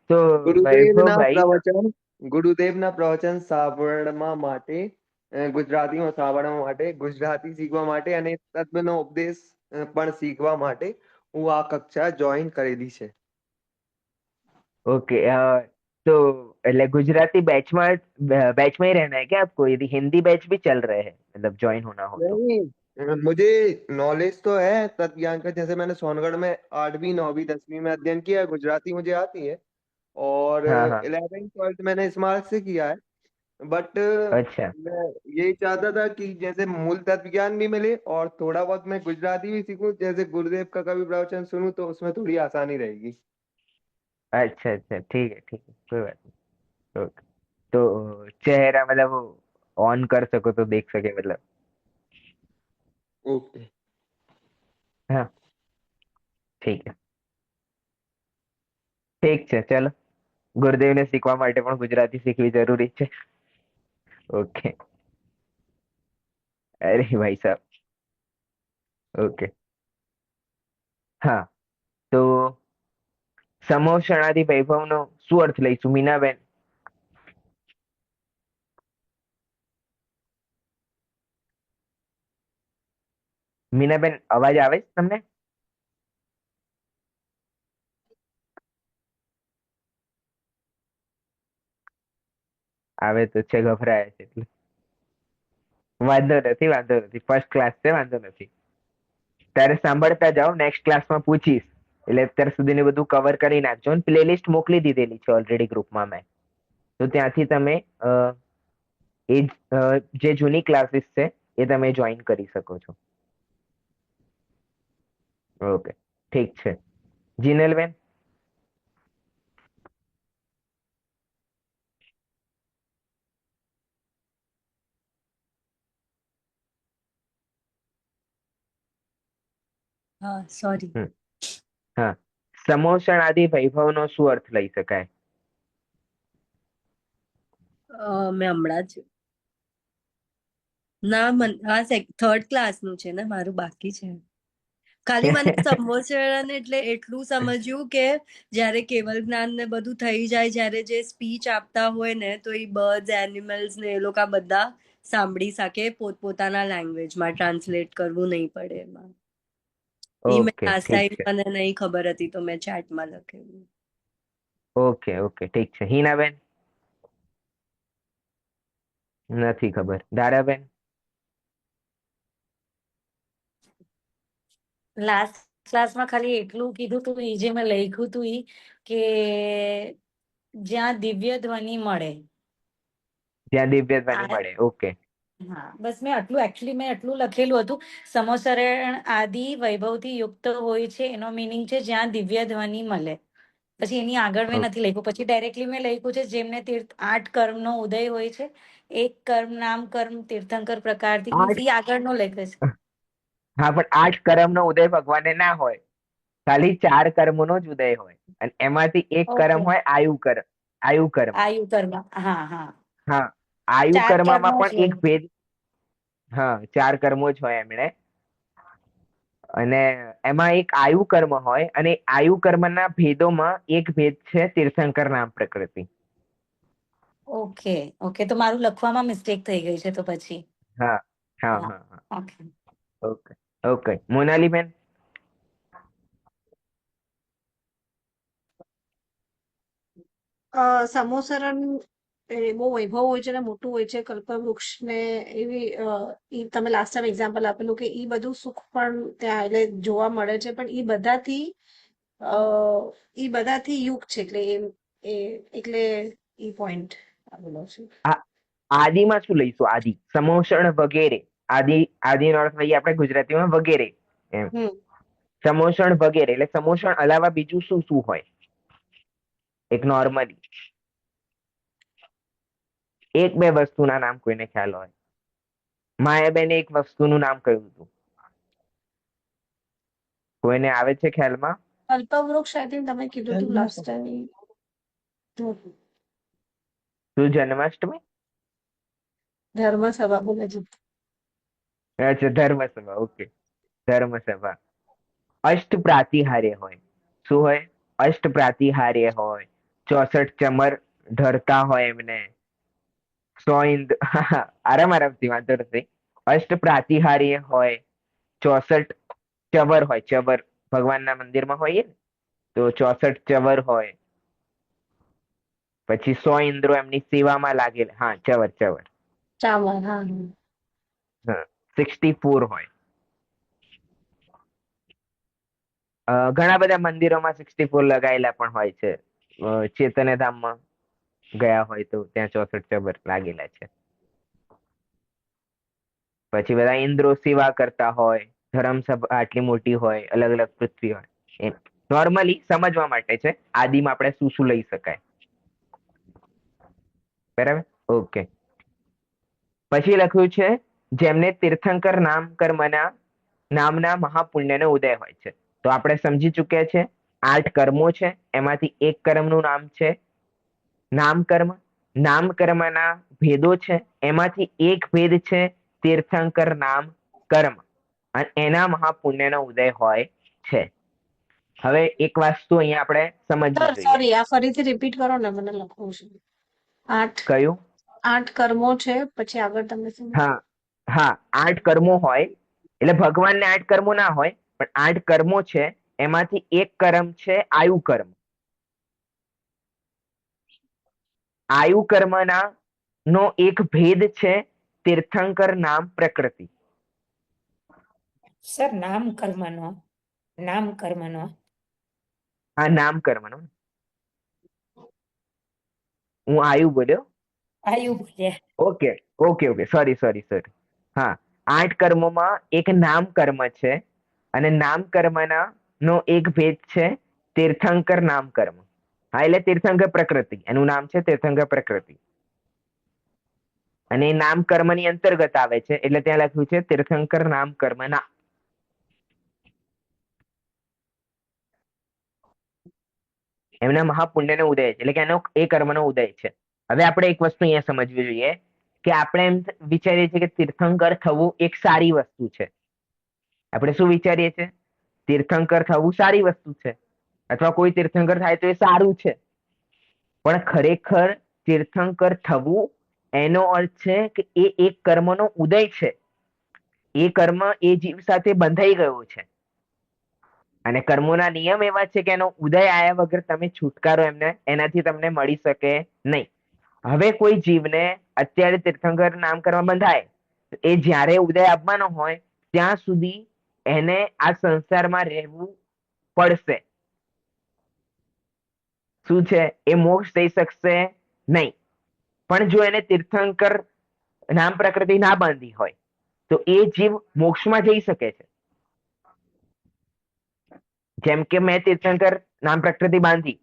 Speaker 1: તો
Speaker 11: ગુરુદેવના
Speaker 1: વૈભવભાઈ,
Speaker 11: ગુરુદેવના પ્રવચન સાંભળવા માટે, ગુજરાતીમાં સાંભળવા માટે, ગુજરાતી શીખવા માટે અને તત્વનો ઉપદેશ પણ શીખવા માટે હું આ કક્ષા જોઈન કરેલી છે.
Speaker 1: ओके तो गुजराती बैच में ही रहना है क्या आपको? यदि हिंदी बैच भी चल रहे हैं, मतलब ज्वाइन होना हो तो?
Speaker 11: नहीं, मुझे नॉलेज तो है तत्व ज्ञान का। जैसे मैंने सोनगढ़ में 8वीं 9वीं 10वीं में अध्ययन किया है, गुजराती मुझे आती है। और
Speaker 1: हाँ हाँ,
Speaker 11: 11th 12th मैंने स्मारक से किया है। बट
Speaker 1: अच्छा
Speaker 11: मैं यही चाहता था कि जैसे मूल तत्व ज्ञान भी मिले और थोड़ा बहुत मैं गुजराती भी सीखूं। जैसे गुरुदेव का कभी प्रवचन सुनूं तो उसमें थोड़ी आसानी रहेगी।
Speaker 1: अच्छा अच्छा, ठीक है, कोई बात नहीं। ओके, तो चेहरा मतलब ऑन कर सको तो देख सके, मतलब।
Speaker 11: ओके,
Speaker 1: हाँ, ठीक है, ઠીક છે. ચલો, ગુરુદેવને શીખવા માટે પણ ગુજરાતી શીખવી જરૂરી છે. ઓકે. અરે ભાઈ સાહેબ, ઓકે. હા, તો સમોષણાદિ વૈભવનો શું અર્થ લઈશું, મીનાબેન? મીનાબેન, અવાજ આવે છે તમને? આવે તો છે, ગભરાયા છે એટલે. વાંધો નથી, વાંધો નથી, ફર્સ્ટ ક્લાસ છે, વાંધો નથી. ત્યારે સાંભળતા જાઓ, નેક્સ્ટ ક્લાસમાં પૂછીશ. એટલે અત્યાર સુધીનું બધું કવર કરી નાખજો. પ્લેલિસ્ટ મોકલી દીધેલી છે ઓલરેડી ગ્રુપમાં મેં. તો ત્યાંથી તમે એ જે જૂની ક્લાસીસ છે એ તમે જોઈન કરી શકો છો. ઓકે, ઠીક છે. જીનલબેન?
Speaker 2: હા, સોરી.
Speaker 1: હમ, હા. સમોષણાદિ વૈભવનો શું અર્થ લઈ શકાય?
Speaker 2: મેં હમણાં જ ના આ થર્ડ ક્લાસનું છે ને, મારું બાકી છે. ખાલી મને સંભોચન એટલે એટલું સમજ્યું કે જ્યારે કેવલ જ્ઞાન ને બધું થઈ જાય, જ્યારે જે સ્પીચ આપતા હોય ને, તો એ બર્ડ્સ, એનિમલ્સ ને એ લોકો બધા સાંભળી શકે, પોતપોતાના લેંગ્વેજમાં ટ્રાન્સલેટ કરવું નહીં પડે એમાં. ઈ મેં
Speaker 1: ઓકે,
Speaker 2: લાસ્ટ
Speaker 1: ઠીક છે.
Speaker 2: ટાઈમ મને નહીં ખબર હતી તો મેં ચેટમાં લખેલું.
Speaker 1: ઓકે, ઓકે, ઠીક છે. હિનાબેન? નથી ખબર. ધારાબેન?
Speaker 7: લાસ્ટ ક્લાસમાં ખાલી એટલું કીધું તું, ઈ જે મેં લખ્યું તું ઈ કે જ્યાં દિવ્ય ધ્વનિ મળે.
Speaker 1: જ્યાં દિવ્ય ધ્વનિ
Speaker 7: આ
Speaker 1: મળે. ઓકે.
Speaker 7: હા, બસ મેં આટલું એકચ્યુઅલી મેં એટલું લખેલું હતું. સમોસરણ આદિ વૈભવથી યુક્ત હોય છે, એનો મિનિંગ છે જ્યાં દિવ્ય ધ્વનિ મળે. પછી એની આગળ મેં નથી લખ્યું. પછી ડાયરેક્ટલી મેં લખ્યું છે જેમને તીર્થ 8 કર્મનો ઉદય હોય છે, એક કર્મ નામ કર્મ તીર્થંકર પ્રકારથી, મીન્સ
Speaker 1: આઠ
Speaker 7: ઈ આગળનો લખે છે.
Speaker 1: હા, પણ 8 કર્મનો ઉદય ભગવાને ના હોય. ખાલી 4 કર્મનો જ ઉદય હોય. અને એમાંથી એક કર્મ
Speaker 7: ઓકે,
Speaker 1: હોય આયુ કર્મ. આયુ કર્મ.
Speaker 7: આયુ કર્મ. હા હા,
Speaker 1: હા, આયુ
Speaker 7: 4
Speaker 1: કર્મમાં
Speaker 7: કર્મો
Speaker 1: પણ
Speaker 7: જ
Speaker 1: એક
Speaker 7: હોય.
Speaker 1: ભેદ. હા, 4 કર્મો જ હોય એમણે. અને એમાં એક આયુ કર્મ હોય, અને આયુ કર્મના ભેદોમાં એક ભેદ છે તીર્થંકર નામ પ્રકૃતિ.
Speaker 7: ઓકે ઓકે, તો મારું લખવામાં મિસ્ટેક થઈ ગઈ છે તો પછી.
Speaker 1: હા, હા,
Speaker 7: હા,
Speaker 1: હા, હા.
Speaker 7: ઓકે.
Speaker 1: Okay, okay. મોનાલીબેન?
Speaker 10: સમોસરણ એ બહુ વૈભવ હોય છે ને મોટું હોય છે, કલ્પવૃક્ષ ને એવી ઈ તમે લાસ્ટ ટાઈમ એક્ઝામ્પલ આપેલું કે ઈ બધું સુખ પણ ત્યાં એટલે જોવા મળે છે, પણ ઈ બધાથી યુગ છે, એટલે એટલે ઈ પોઈન્ટ આવેલો છે.
Speaker 1: આદિમાં શું લઈશું? આદિ, સમોષણ વગેરે. આદિનો અર્થ લઈએ આપણે ગુજરાતીમાં વગેરે એમ.
Speaker 10: હમ
Speaker 1: સમોષણ વગેરે એટલે સમોષણ અલાવા બીજું શું શું હોય? એક નોર્મલી એક બે વસ્તુના નામ કોઈને ખ્યાલ હોય? માયાબેને એક વસ્તુનું નામ કહ્યું હતું. કોઈને આવે છે ખ્યાલમાં?
Speaker 10: કલ્પવૃક્ષ આઈ થિંક તમે કીધું હતું લાસ્ટ ટાઈમ.
Speaker 1: શું? જન્માષ્ટમી?
Speaker 10: ધર્મ સભા બોલે છે.
Speaker 1: અચ્છા, ધર્મસભા. ઓકે, ધર્મસભા. અષ્ટ પ્રાતિહાર્ય હોય. શું હોય? અષ્ટ પ્રાતિહાર્ય હોય. 64 ચમર ધરતા હોય એમને. આરામ આરામથી, વાંધો નથી. અષ્ટ પ્રાતિહાર્ય હોય. 64 ચવર હોય. ચવર ભગવાનના મંદિરમાં હોઈએ ને, તો 64 ચવર હોય. પછી 100 ઇન્દ્રો એમની સેવામાં લાગેલ. હા, ચવર ચવર.
Speaker 10: ચાવર, હા.
Speaker 1: હા, 64 હોય. ઘણા બધા મંદિરોમાં 64 લગાયેલા પણ હોય છે. ચેતન્ય ધામમાં ગયા હોય તો ત્યાં 64 ચબર લાગેલા છે. પછી બધા ઇન્દ્રો સેવા કરતા હોય. ધર્મસભા આટલી મોટી હોય, અલગ અલગ પૃથ્વી હોય. એમ નોર્મલી સમજવા માટે છે આદિમાં આપણે શું શું લઈ શકાય. બરાબર, ઓકે. પછી લખ્યું છે જેમને તીર્થંકર નામ કર્મના નામના મહાપુણ્યનો ઉદય હોય છે. તો આપણે સમજી ચુક્યા છે 8 કર્મો છે, એમાંથી એક કર્મનું નામ છે નામકર્મ. નામકર્મના ભેદો છે, એમાંથી એક ભેદ છે તીર્થંકર નામ કર્મ. અને એના મહાપુણ્યનો ઉદય હોય છે. હવે એક વસ્તુ અહીંયા આપણે સમજવી
Speaker 10: સર
Speaker 1: જોઈએ.
Speaker 10: સોરી, આ ફરીથી રિપીટ કરો ને, મને લખવું છે. આઠ
Speaker 1: કયું?
Speaker 10: 8 કર્મો છે, પછી આગળ તમે શું?
Speaker 1: હા હા, 8 કર્મો હોય, એટલે ભગવાનને 8 કર્મો ના હોય, પણ 8 કર્મો છે. એમાંથી એક કર્મ છે આયુ કર્મ. આયુ કર્મના નો એક ભેદ છે તીર્થંકર નામ પ્રકૃતિ.
Speaker 9: સર નામ કર્મનો
Speaker 1: આ નામ કર્મનો. હું આયુ બોલ્યો.
Speaker 9: આયુ બોલ્યા.
Speaker 1: Okay okay okay, sorry sorry sorry. હા, 8 કર્મોમાં એક નામ કર્મ છે, અને નામ કર્મના નો એક ભેદ છે તીર્થંકર નામ કર્મ. હા, એટલે તીર્થંકર પ્રકૃતિ, એનું નામ છે તીર્થંકર પ્રકૃતિ. અને એ નામ કર્મની અંતર્ગત આવે છે, એટલે ત્યાં લખ્યું છે તીર્થંકર નામ કર્મના. એમના મહાપુણ્યનો ઉદય છે, એટલે કે એનો એ કર્મનો ઉદય છે. હવે આપણે એક વસ્તુ અહીંયા સમજવી જોઈએ કે આપણે એમ વિચારીએ છીએ કે તીર્થંકર થવું એક સારી વસ્તુ છે. આપણે શું વિચારીએ છીએ? તીર્થંકર થવું સારી વસ્તુ છે, અથવા કોઈ તીર્થંકર થાય તો એ સારું છે. પણ ખરેખર તીર્થંકર થવું એનો અર્થ છે કે એ એક કર્મનો ઉદય છે. એ કર્મ એ જીવ સાથે બંધાઈ ગયો છે, અને કર્મોના નિયમ એવા છે કે એનો ઉદય આવ્યા વગર તમે છુટકારો એનાથી તમને મળી શકે નહીં. હવે કોઈ જીવને અત્યારે તીર્થંકર નામ કરવા બંધાય, એ જ્યારે ઉદય આપવાનો હોય ત્યાં સુધી એને આ સંસારમાં રહેવું પડશે. શું છે? એ મોક્ષ થઈ શકશે નહીં. પણ જો એને તીર્થંકર નામ પ્રકૃતિ ના બાંધી હોય તો એ જીવ મોક્ષમાં જઈ શકે છે. જેમ કે મેં તીર્થંકર નામ પ્રકૃતિ બાંધી,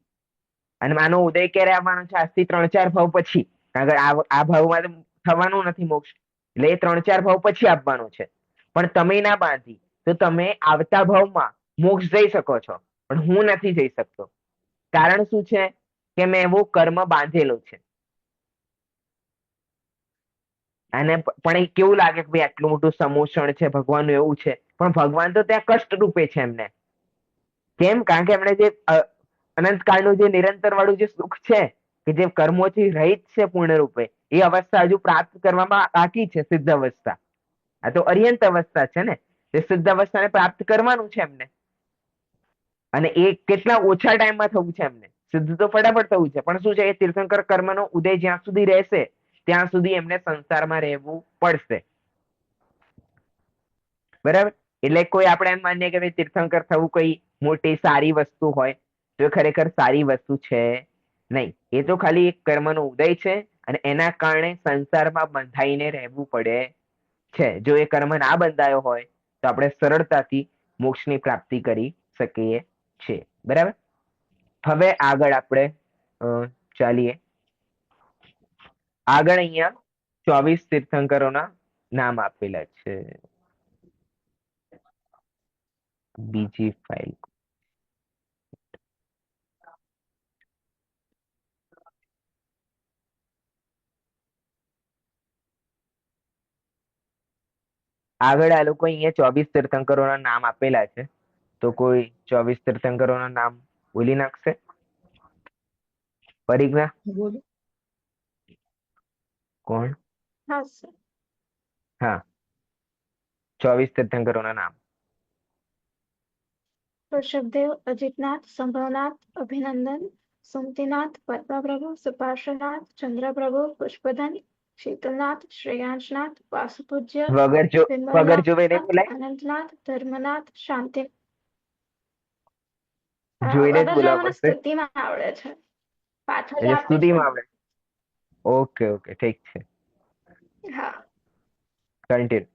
Speaker 1: અને આનો ઉદય ક્યારે આવવાનો છે? આજથી 3-4 ભાવ પછી. કારણ કે આ ભાવમાં તો થવાનું નથી મોક્ષ, એટલે એ 3-4 ભાવ પછી આપવાનો છે. પણ તમે ના બાંધી તો તમે આવતા ભાવમાં મોક્ષ જઈ શકો છો, પણ હું નથી જઈ શકતો. કારણ શું છે? કે મેં એવો કર્મ બાંધેલો છે. અને પણ એ કેવું લાગે કે ભાઈ આટલું મોટું સમોષણ છે ભગવાનનું, એવું છે, પણ ભગવાન તો ત્યાં કષ્ટ રૂપે છે એમને. કેમ? કારણ કે એમણે જે અનંતકાળનું જે નિરંતર વાળું જે સુખ છે, કે જે કર્મોથી રહિત છે પૂર્ણ રૂપે, એ અવસ્થા હજુ પ્રાપ્ત કરવામાં બાકી છે, સિદ્ધ અવસ્થા. આ તો અર્યંત અવસ્થા છે ને, એ સિદ્ધ અવસ્થાને પ્રાપ્ત કરવાનું છે એમને. અને એ કેટલા ઓછા ટાઈમમાં થવું છે એમને. સિદ્ધ તો ફટાફટ થવું છે, પણ શું છે? એ તીર્થંકર કર્મનો ઉદય જ્યાં સુધી રહેશે ત્યાં સુધી એમને સંસારમાં રહેવું પડશે. બરાબર? એટલે કોઈ આપણે એમ માનીએ કે ભાઈ તીર્થંકર થવું કોઈ મોટી સારી વસ્તુ હોય, તો એ ખરેખર સારી વસ્તુ છે નહીં. એ તો ખાલી એક કર્મનો ઉદય છે, અને એના કારણે સંસારમાં બંધાઈને રહેવું પડે છે. જો એ કર્મ ના બંધાયો હોય તો આપણે સરળતાથી મોક્ષની પ્રાપ્તિ કરી શકીએ છીએ. બરાબર? હવે આગળ આપણે ચાલીએ. આગળ અહીંયા 24 તીર્થંકરોના નામ આપેલા છે. બીજી ફાઇલ. આગળ આ લોકો અહીંયા 24 તીર્થંકરોના નામ આપેલા છે, તો કોઈ 24 તીર્થંકરોના નામ બોલી નાખશે? પરિજ્ઞા?
Speaker 6: બોલો.
Speaker 1: કોણ?
Speaker 3: હા સર.
Speaker 1: હા, 24 તીર્થંકરોના નામ.
Speaker 3: ઋષભદેવ, અજીતનાથ, સંભવનાથ, અભિનંદન, સુમતિનાથ, પદ્મપ્રભુ, સુપાર્શ્વનાથ, ચંદ્રપ્રભુ, પુષ્પધન, શીતલનાથ, શ્રેયાંશનાથ, વાસુપૂજ્ય,
Speaker 1: વગર જોવે નહીં
Speaker 3: વિમલનાથ,
Speaker 1: બોલાય,
Speaker 3: અનંતનાથ, ધર્મનાથ, શાંતિ.
Speaker 1: જોઈને જ
Speaker 3: વગર જો
Speaker 1: બોલાવવા
Speaker 3: મને
Speaker 1: પડશે.
Speaker 3: સ્તુતિમાં આવડે છે, પાછળ
Speaker 1: એટલે
Speaker 3: આપે છે
Speaker 1: સ્તુતિમાં આવડે. ઓકે ઓકે, ઠીક છે.
Speaker 3: ને. હા.
Speaker 1: કન્ટિન્યુ.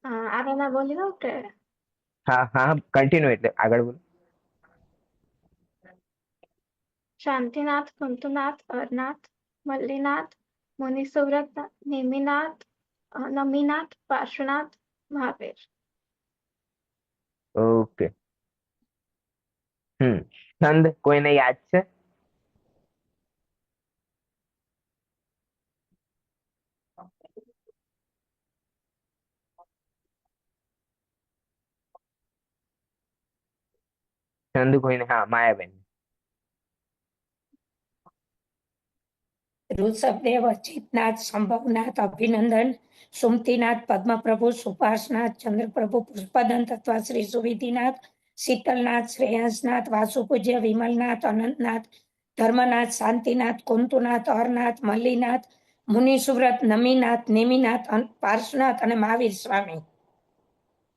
Speaker 3: આ પેલા બોલી દઉં કે?
Speaker 1: હા હા, કન્ટિન્યુ એટલે આગળ બોલો.
Speaker 3: શાંતિનાથ, કુંતુનાથ, અરનાથ, મલ્લીનાથ, મુનિસુવ્રત, નેમિનાથ, નમીનાથ, પાર્શ્વનાથ, મહાવીર.
Speaker 1: ઓકે. છંદ કોઈને યાદ છે? છંદ કોઈને, હા માયાબેન.
Speaker 9: ઋષભદેવ, અચિતનાથ, સંભવનાથ, અભિનંદન, સુમતીનાથ, પદ્મપ્રભુ, સુભાષનાથ, ચંદ્રપ્રભુ, પુષ્પદંત અથવા શ્રી સુવિધિનાથ, શીતલનાથ, શ્રેયાંસનાથ, વાસુપૂજ્ય, વિમલનાથ, અનંતનાથ, ધર્મનાથ, શાંતિનાથ, કુંતુનાથ, હરનાથ, મલ્લીનાથ, મુનિસુવ્રત, નમીનાથ, નેમિનાથ, પાર્શનાથ અને મહાવીર સ્વામી.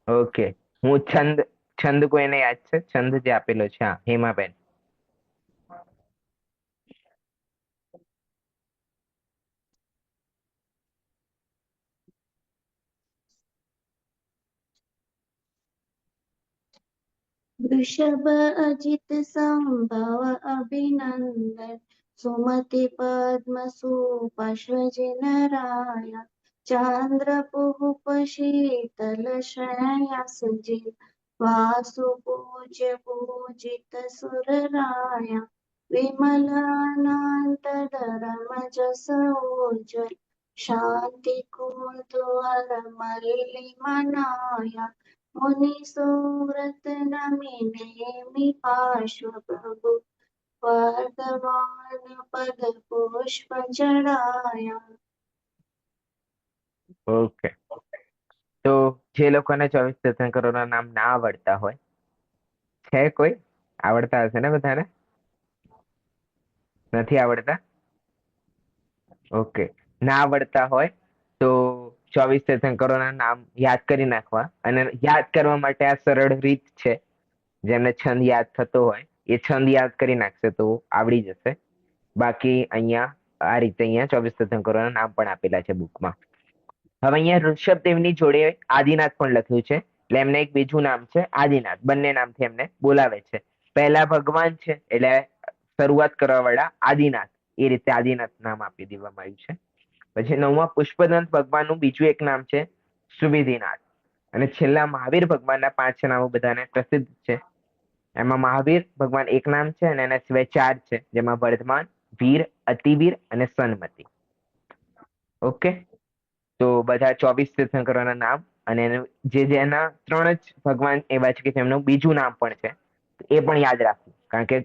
Speaker 1: ઓકે, હું છંદ કોઈને યાદ છે? છંદ જે આપેલો છે, હા હેમાબેન.
Speaker 4: વૃષભ, અજિત, સંભવ, અભિનંદન, સુમતિ, પદ્મ, સુપાર્શ્વજનરાય, ચાંદ્ર, પુષ્પ, શીતલ, શ્રેયાંસજી, વાસુ, પૂજ્ય, પૂજિત, સુરરાય, વિમલ, અનંત, ધર્મ, જસ, ઉજ્જવલ, શાંતિ, કુતૂહલ, મલ્લી, મનાય, મુનિ, સુવ્રત, નમિ, પાર્શ્વપ્રભુ, વર્ધમાન, પદ, પુષ્પ, ચડાયા.
Speaker 1: ઓકે, તો જે લોકોને 24 તીર્થંકરોના નામ ના આવડતા હોય, છે કોઈ? આવડતા હશે ને બધાને? નથી આવડતા? ઓકે, ના આવડતા હોય તો 24 તીર્થંકરોના નામ યાદ કરી નાખવા, અને યાદ કરવા માટે આ સરળ રીત છે. જેમને છંદ યાદ થતો હોય એ છંદ યાદ કરી નાખશે તો આવડી જશે. બાકી અહીંયા આ રીતે અહીંયા 24 તીર્થંકરોના નામ પણ આપેલા છે બુકમાં. હવે અહીંયા ઋષભદેવની જોડે આદિનાથ પણ લખ્યું છે, એટલે એમને એક બીજું નામ છે આદિનાથ. બંને નામથી એમને બોલાવે છે. પહેલા ભગવાન છે એટલે શરૂઆત કરવા વાળા આદિનાથ, એ રીતે આદિનાથ નામ આપી દેવામાં આવ્યું છે. પછી 9મા પુષ્પદંત ભગવાનનું બીજું એક નામ છે સુવિધિનાથ. અને છેલ્લા મહાવીર ભગવાનના 5 નામો બધાને પ્રસિદ્ધ છે. એમાં મહાવીર ભગવાન એક નામ છે અને એના સિવાય 4 છે, જેમાં વર્ધમાન, વીર, અતિવીર અને સન્મતિ. ઓકે, તો બધા 24 તીર્થંકરોના નામ અને જેના 3 જ ભગવાન એવા છે કે તેમનું બીજું નામ પણ છે, એ પણ યાદ રાખવું. કારણ કે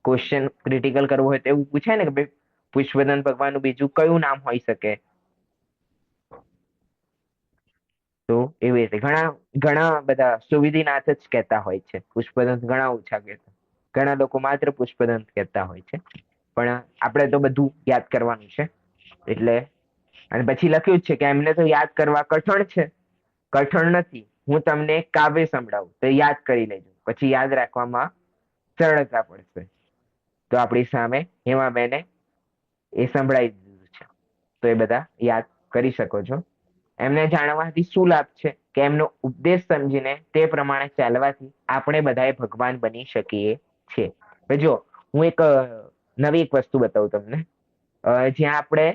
Speaker 1: ક્વેશ્ચન ક્રિટિકલ કરવું હોય તો એવું પૂછાય ને કે ભાઈ પુષ્પદંત ભગવાનનું બીજું કયું નામ હોઈ શકે? તો એવી રીતે ઘણા બધા સુવિધિનાથ જ કહેતા હોય છે, પુષ્પદંત ઘણા ઓછા કહેતા. ઘણા લોકો માત્ર પુષ્પદંત કહેતા હોય છે, પણ આપણે તો બધું યાદ કરવાનું છે. એટલે અને પછી લખ્યું જ છે કે એમને તો યાદ કરવા કઠણ છે. કઠણ નથી, હું તમને એક કાવ્ય સંભળાવું તો યાદ કરી લેજો, પછી યાદ રાખવામાં સરળતા પડશે. તો આપણી સામે હેમાબેને એ સંભળાવી દીધું છે, તો એ બધા યાદ કરી શકો છો. એમને જાણવાથી શું લાભ છે કે એમનો ઉપદેશ સમજીને તે પ્રમાણે ચાલવાથી આપણે બધાએ ભગવાન બની શકીએ છીએ. જો હું નવી એક વસ્તુ બતાવું તમને. જ્યાં આપણે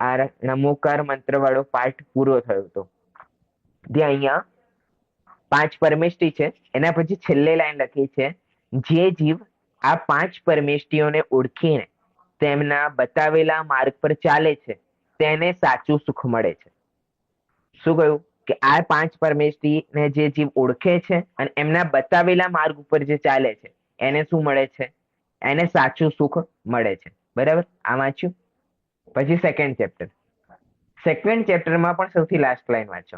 Speaker 1: આ નમોકાર મંત્ર વાળો પાઠ પૂરો થયો હતો, ત્યાં અહીંયા 5 પરમેષ્ઠી છે. એના પછી છેલ્લે લાઈન લખી છે, જે જીવ આ 5 પરમેષ્ઠીઓને ઓળખીને તેમના બતાવેલા માર્ગ પર ચાલે છે તેને સાચું સુખ મળે છે. શું કહ્યું? કે આ 5 પરમેષ્ઠીને જે જીવ ઓળખે છે અને એમના બતાવેલા માર્ગ ઉપર જે ચાલે છે એને શું મળે છે? એને સાચું સુખ મળે છે. બરાબર, આ વાંચ્યું. પછી સેકન્ડ ચેપ્ટરમાં પણ સૌથી લાસ્ટ લાઈન વાંચો.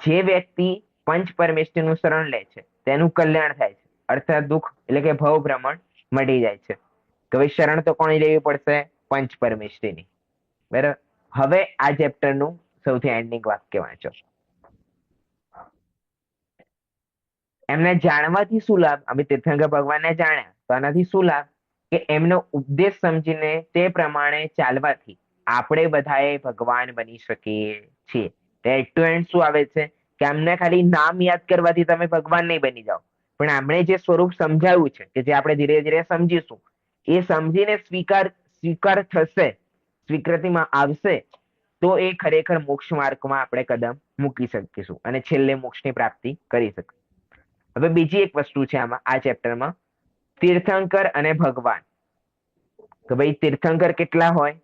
Speaker 1: જે વ્યક્તિ પંચ પરમેષ્ઠીનું શરણ લે છે તેનું કલ્યાણ થાય છે, અર્થાત દુઃખ એટલે કે ભવ ભ્રમણ મટી જાય છે. કે ભાઈ શરણ તો કોની લેવી પડશે? પંચ પરમેષ્ઠીની. બરાબર, હવે આ ચેપ્ટરનું સૌથી એન્ડિંગ વાક્ય વાંચો. એમને જાણવાથી શું લાભ? અમે તીર્થંકર ભગવાનને જાણ્યા તો આનાથી શું લાભ? કે એમનો ઉપદેશ સમજીને તે પ્રમાણે ચાલવાથી આપણે બધાએ ભગવાન બની શકીએ છીએ. એટ ટુ એન્ડ શું આવે છે કે અમને ખાલી નામ યાદ કરવાથી તમે ભગવાન નહીં બની જાઓ, પણ આપણે જે સ્વરૂપ સમજાવ્યું છે કે જે આપણે ધીરે ધીરે સમજીશું, એ સમજીને સ્વીકાર થશે, સ્વીકૃતિમાં આવશે, તો એ ખરેખર મોક્ષ માર્ગમાં આપણે કદમ મૂકી શકીશું અને છેલ્લે મોક્ષની પ્રાપ્તિ કરી શકીશું. હવે બીજી એક વસ્તુ છે આમાં, આ ચેપ્ટરમાં, તીર્થંકર અને ભગવાન. કે ભાઈ તીર્થંકર કેટલા હોય?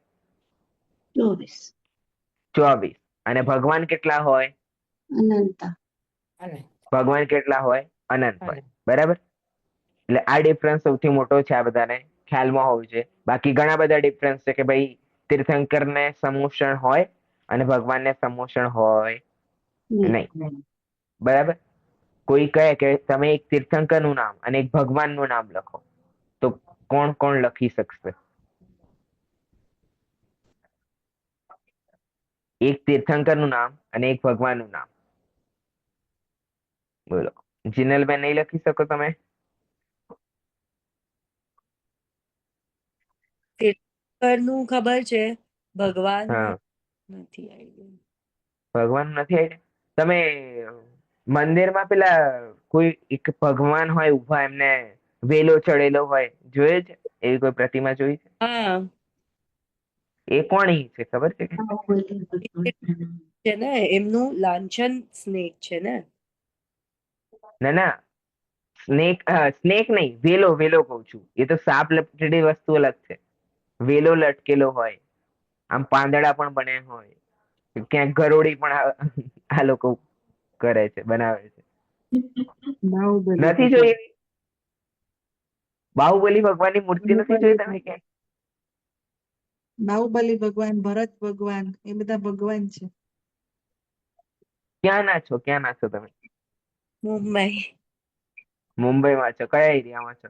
Speaker 1: 24. અને ભગવાન કેટલા હોય?
Speaker 4: અનંતા.
Speaker 9: અને
Speaker 1: ભગવાન કેટલા હોય? અનંત હોય. બરાબર. એટલે આ ડિફરન્સ સૌથી મોટો છે, આ બધાને ખ્યાલમાં હોવું છે. બાકી ઘણા બધા ડિફરન્સ છે કે ભાઈ તીર્થંકરને સમોષણ હોય અને ભગવાનને સમોષણ હોય નહીં. બરાબર. કોઈ કહે કે તમે એક તીર્થંકરનું નામ અને એક ભગવાનનું નામ લખો, તો કોણ કોણ લખી શકશે? એક તીર્થંકરનું નામ અને એક ભગવાનનું નામ, બોલો. જિનલબેન, નહીં લખી શકો તમે?
Speaker 2: તીર્થંકરનું ખબર છે, ભગવાન
Speaker 1: હા,
Speaker 2: નથી આઈડિયા.
Speaker 1: ભગવાન નથી આઈડિયા. તમે મંદિરમાં પેલા કોઈ એક ભગવાન હોય ઉભા, એમને વેલો ચડેલો હોય, જોયે છે? એવી કોઈ પ્રતિમા જોઈ છે?
Speaker 2: હા,
Speaker 1: એ કોણ છે ખબર છે કે?
Speaker 2: છે ને, એમનું લાંછન સ્નેક છે ને.
Speaker 1: ના ના, સ્નેક, સ્નેક નહીં, વેલો, વેલો કઉ છું. એ તો સાપ લપટેલી વસ્તુ અલગ છે. વેલો લટકેલો હોય, આમ પાંદડા પણ બને હોય, ક્યાંક ગરોળી પણ આ લોકો કરે છે, બનાવે છે. નથી જોઈ? બાહુબલી ભગવાનની મૂર્તિ નથી જોઈ તમે ક્યાંય?
Speaker 8: બાહુબલી ભગવાન, ભરત ભગવાન, એ બધા ભગવાન છે.
Speaker 1: ક્યાં ના છો, ક્યાં ના છો તમે?
Speaker 2: મુંબઈ,
Speaker 1: મુંબઈમાં છો? કયા એરિયામાં છો?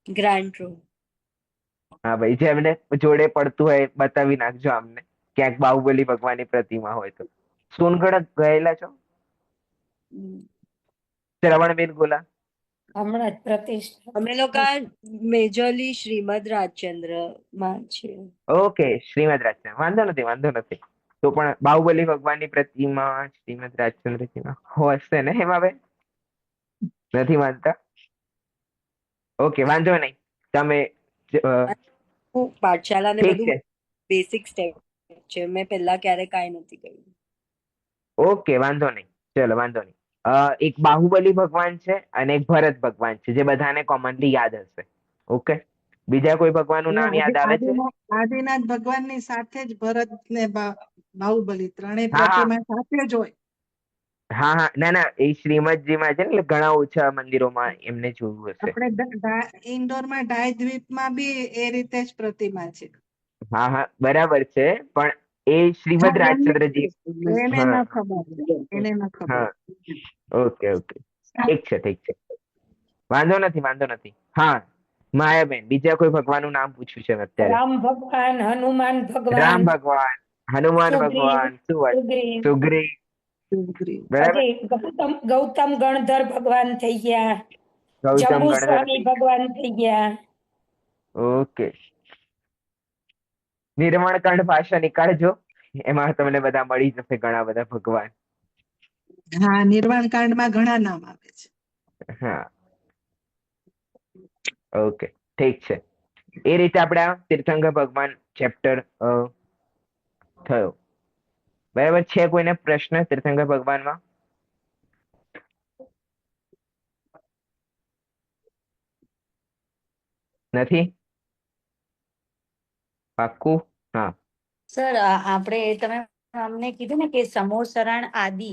Speaker 2: Grand true.
Speaker 1: હા ભાઈ, જેમને જોડે પડતું હોય એ બતાવી નાખજો અમને, ક્યાંક બાહુબલી ભગવાનની પ્રતિમા હોય તો. સોનગઢ ગયેલા છો? શ્રવણબેન ગોલા?
Speaker 9: હમણાં જ પ્રતિષ્ઠા.
Speaker 2: અમે લોકો મેજરલી શ્રીમદ રાજચંદ્ર માં છે.
Speaker 1: ઓકે, શ્રીમદ રાજચંદ્ર, વાંધો નથી, વાંધો નથી. તો પણ બાહુબલી ભગવાનની પ્રતિમા શ્રીમદ રાજચંદ્ર હશે ને એમાં? ભાઈ નથી માનતા? ઓકે, વાંધો નહીં. તમે
Speaker 2: પાઠશાલા ને
Speaker 1: ઠીક
Speaker 2: બધું
Speaker 1: છે.
Speaker 2: બેસિક સ્ટેપ છે, મેં પહેલા ક્યારે કાંઈ નથી કર્યું.
Speaker 1: ઓકે, વાંધો નહીં, ચલો વાંધો નહીં. એક બાહુબલી ભગવાન છે અને એક ભરત ભગવાન છે, જે બધાને કોમનલી યાદ હશે. ઓકે, બીજા કોઈ ભગવાનનું નામ યાદ આવે છે?
Speaker 8: આદિનાથ ભગવાનની સાથે જ ભરત ને બાહુબલી ત્રણેય
Speaker 1: હા હા
Speaker 8: પ્રતિમા સાથે જ હોય.
Speaker 1: હા હા, ના ના, એ શ્રીમદજીમાં છે ને, એટલે ઘણા ઓછા મંદિરોમાં એમને જોયું હશે.
Speaker 8: આપણે ઇન્દોરમાં ડાયદ્વીપમાં બી એ રીતે જ પ્રતિમા છે.
Speaker 1: હા હા, બરાબર છે, પણ એ શ્રીમદ રાજચંદ્રજી.
Speaker 8: એને
Speaker 1: હા
Speaker 8: ન ખબર, એને ન ખબર.
Speaker 1: હા, ઓકે ઓકે, ઠીક છે, ઠીક છે, વાંધો નથી, વાંધો નથી. હા, માયાબેન, બીજા કોઈ ભગવાનનું નામ પૂછ્યું છે અત્યારે?
Speaker 9: રામ ભગવાન, હનુમાન
Speaker 1: રામ
Speaker 9: ભગવાન,
Speaker 1: ભગવાન, હનુમાન
Speaker 9: સુગ્રીવ,
Speaker 1: ભગવાન, શું વાત,
Speaker 9: સુગ્રીવ.
Speaker 1: સુગ્રીવ, બરાબર.
Speaker 9: પછી ગૌતમ ગણધર ભગવાન થઈ ગયા,
Speaker 1: ગૌતમ
Speaker 9: જંબુ
Speaker 1: ગણધર
Speaker 9: સ્વામી
Speaker 1: થઈ
Speaker 9: ભગવાન થઈ ગયા.
Speaker 1: ગયા. ઓકે, નિર્માણકાંડ ભાષા નીકાળજો, એમાં તમને બધા મળી જશે, ઘણા બધા ભગવાન.
Speaker 8: હા, નિર્વાણ કાંડમાં ઘણા નામ આવે છે.
Speaker 1: હા, ઓકે, ઠીક છે. એ રીતે આપણે આ તીર્થંકર ભગવાન ચેપ્ટર થયો. બરાબર છે? કોઈને પ્રશ્ન તીર્થંકર ભગવાનમાં? નથી? પાક્કું? હા.
Speaker 7: સર, આપણે તમે અમને કીધું ને કે સમોસરણ આદિ,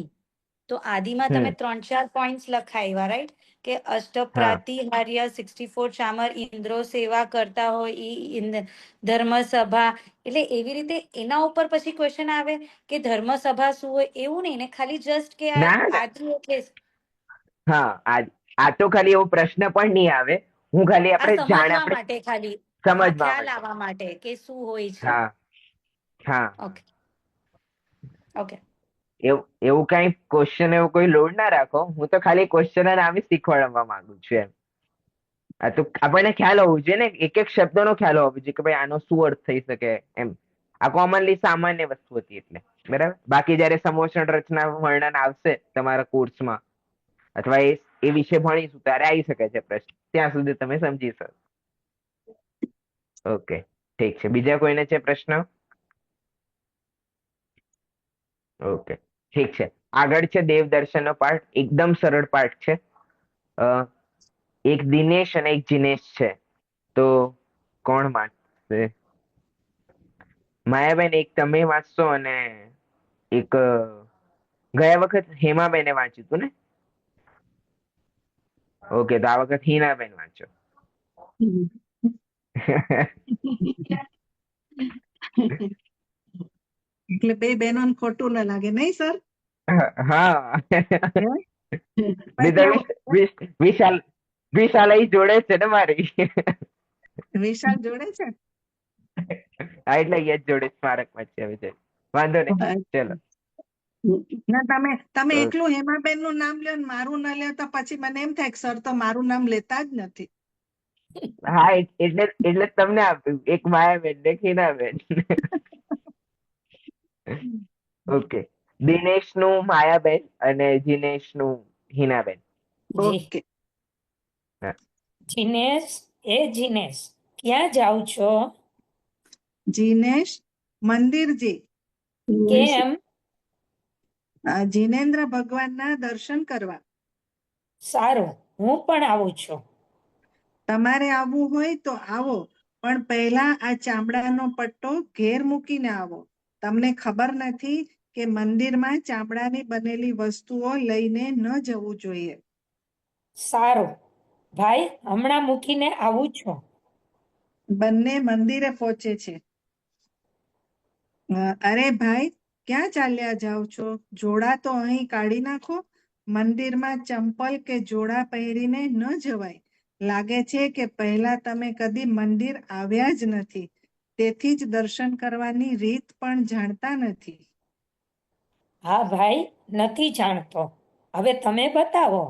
Speaker 7: તો આદિમાં તમે 3-4 પોઈન્ટ્સ લખાવ્યા, રાઈટ? કે અષ્ટપ્રાતિહાર્ય 64 ચામર ઇન્દ્રો સેવા કરતા હોય ઈ ધર્મસભા, એટલે એવી રીતે એના ઉપર પછી ક્વેશ્ચન આવે કે ધર્મસભા શું હોય, એવું નહીં ને, ખાલી જસ્ટ કે
Speaker 1: ના ના,
Speaker 7: આદિ એટલે
Speaker 1: હા, આ તો ખાલી એવો પ્રશ્ન પણ નહીં આવે. હું ખાલી
Speaker 7: આ
Speaker 1: આપણે
Speaker 7: સમજવા માટે, ખાલી હા,
Speaker 1: સમજવા
Speaker 7: ખ્યાલ
Speaker 1: માટે.
Speaker 7: આવવા માટે કે શું હોય છે.
Speaker 1: હા હા,
Speaker 7: ઓકે ઓકે.
Speaker 1: એવું કઈ ક્વેશ્ચન એવો કોઈ લોડ ના રાખો. હું તો ખાલી ક્વેશ્ચન નામ શીખવાડવા માંગુ છું એમ. આ તો આપણને ખ્યાલ હોવું જોઈએ ને, એક એક શબ્દનો ખ્યાલ હોવો જોઈએ કે ભાઈ આનો શું અર્થ થઈ શકે એમ. આ કોમનલી સામાન્ય વસ્તુ હતી એટલે, બરાબર. બાકી જયારે સમોષણ રચના વર્ણન આવશે તમારા કોર્સમાં, અથવા એ વિશે ભણીશું, ત્યારે આવી શકે છે પ્રશ્ન. ત્યાં સુધી તમે સમજી શકો. ઓકે, ઠીક છે. બીજા કોઈને છે પ્રશ્ન? ઓકે, ઠીક છે. આગળ છે દેવદર્શનનો પાઠ. એકદમ સરળ પાઠ છે. એક દિનેશ અને એક જીનેશ છે, તો કોણ વાંચશે? માયાબેન, એક તમે વાંચશો અને એક ગયા વખત હેમાબેને વાંચ્યું હતું ને? ઓકે, તો આ વખત હિનાબેન વાંચો.
Speaker 8: એટલે બે બહેનોને ખોટું ન લાગે નહીં સર?
Speaker 1: હા.
Speaker 8: પછી
Speaker 1: વિશાલ વિશાલ અહીં જોડે છે ને મારી.
Speaker 8: વિશાલ જોડે છે?
Speaker 1: હા, એટલે અહીંયા જ જોડે સ્મારકમાં છે હવે. વાંધો નહીં, ચલો.
Speaker 8: ના તમે એકલું હેમાબેન નું નામ લ્યો ને મારું ના લ્યો તો પછી મને એમ થાય કે સર તો મારું નામ લેતા જ નથી.
Speaker 1: હા, એટલે તમને આપ્યું, એક માયાબેન ને હિનાબેન. ઓકે, દિનેશ નું માયાબેન અને જીનેશ નું હિનાબેન.
Speaker 8: ઓકે.
Speaker 9: જીનેશ, જીનેશ ક્યાં જાવ છો?
Speaker 8: જીનેશ, મંદિરજી.
Speaker 9: કેમ?
Speaker 8: જીનેન્દ્ર ભગવાનના દર્શન કરવા.
Speaker 9: સારું, હું પણ આવું છું.
Speaker 8: તમારે આવવું હોય તો આવો, પણ પહેલા આ ચામડાનો પટ્ટો ઘેર મૂકીને આવો. તમને ખબર નથી કે મંદિરમાં ચામડાની બનેલી વસ્તુઓ લઈને ન જવું જોઈએ.
Speaker 9: સારું ભાઈ, હમણાં મૂકીને આવું છું.
Speaker 8: બંને મંદિરે પહોંચે છે. અરે ભાઈ, ક્યાં ચાલ્યા જાઓ છો? જોડા તો અહીં કાઢી નાખો. મંદિરમાં ચંપલ કે જોડા પહેરીને ન જવાય. લાગે છે કે પહેલા તમે કદી મંદિર આવ્યા જ નથી, તેથી જ દર્શન કરવાની રીત પણ જાણતા નથી.
Speaker 9: હા ભાઈ, નથી જાણતો. હવે તમે બતાવો.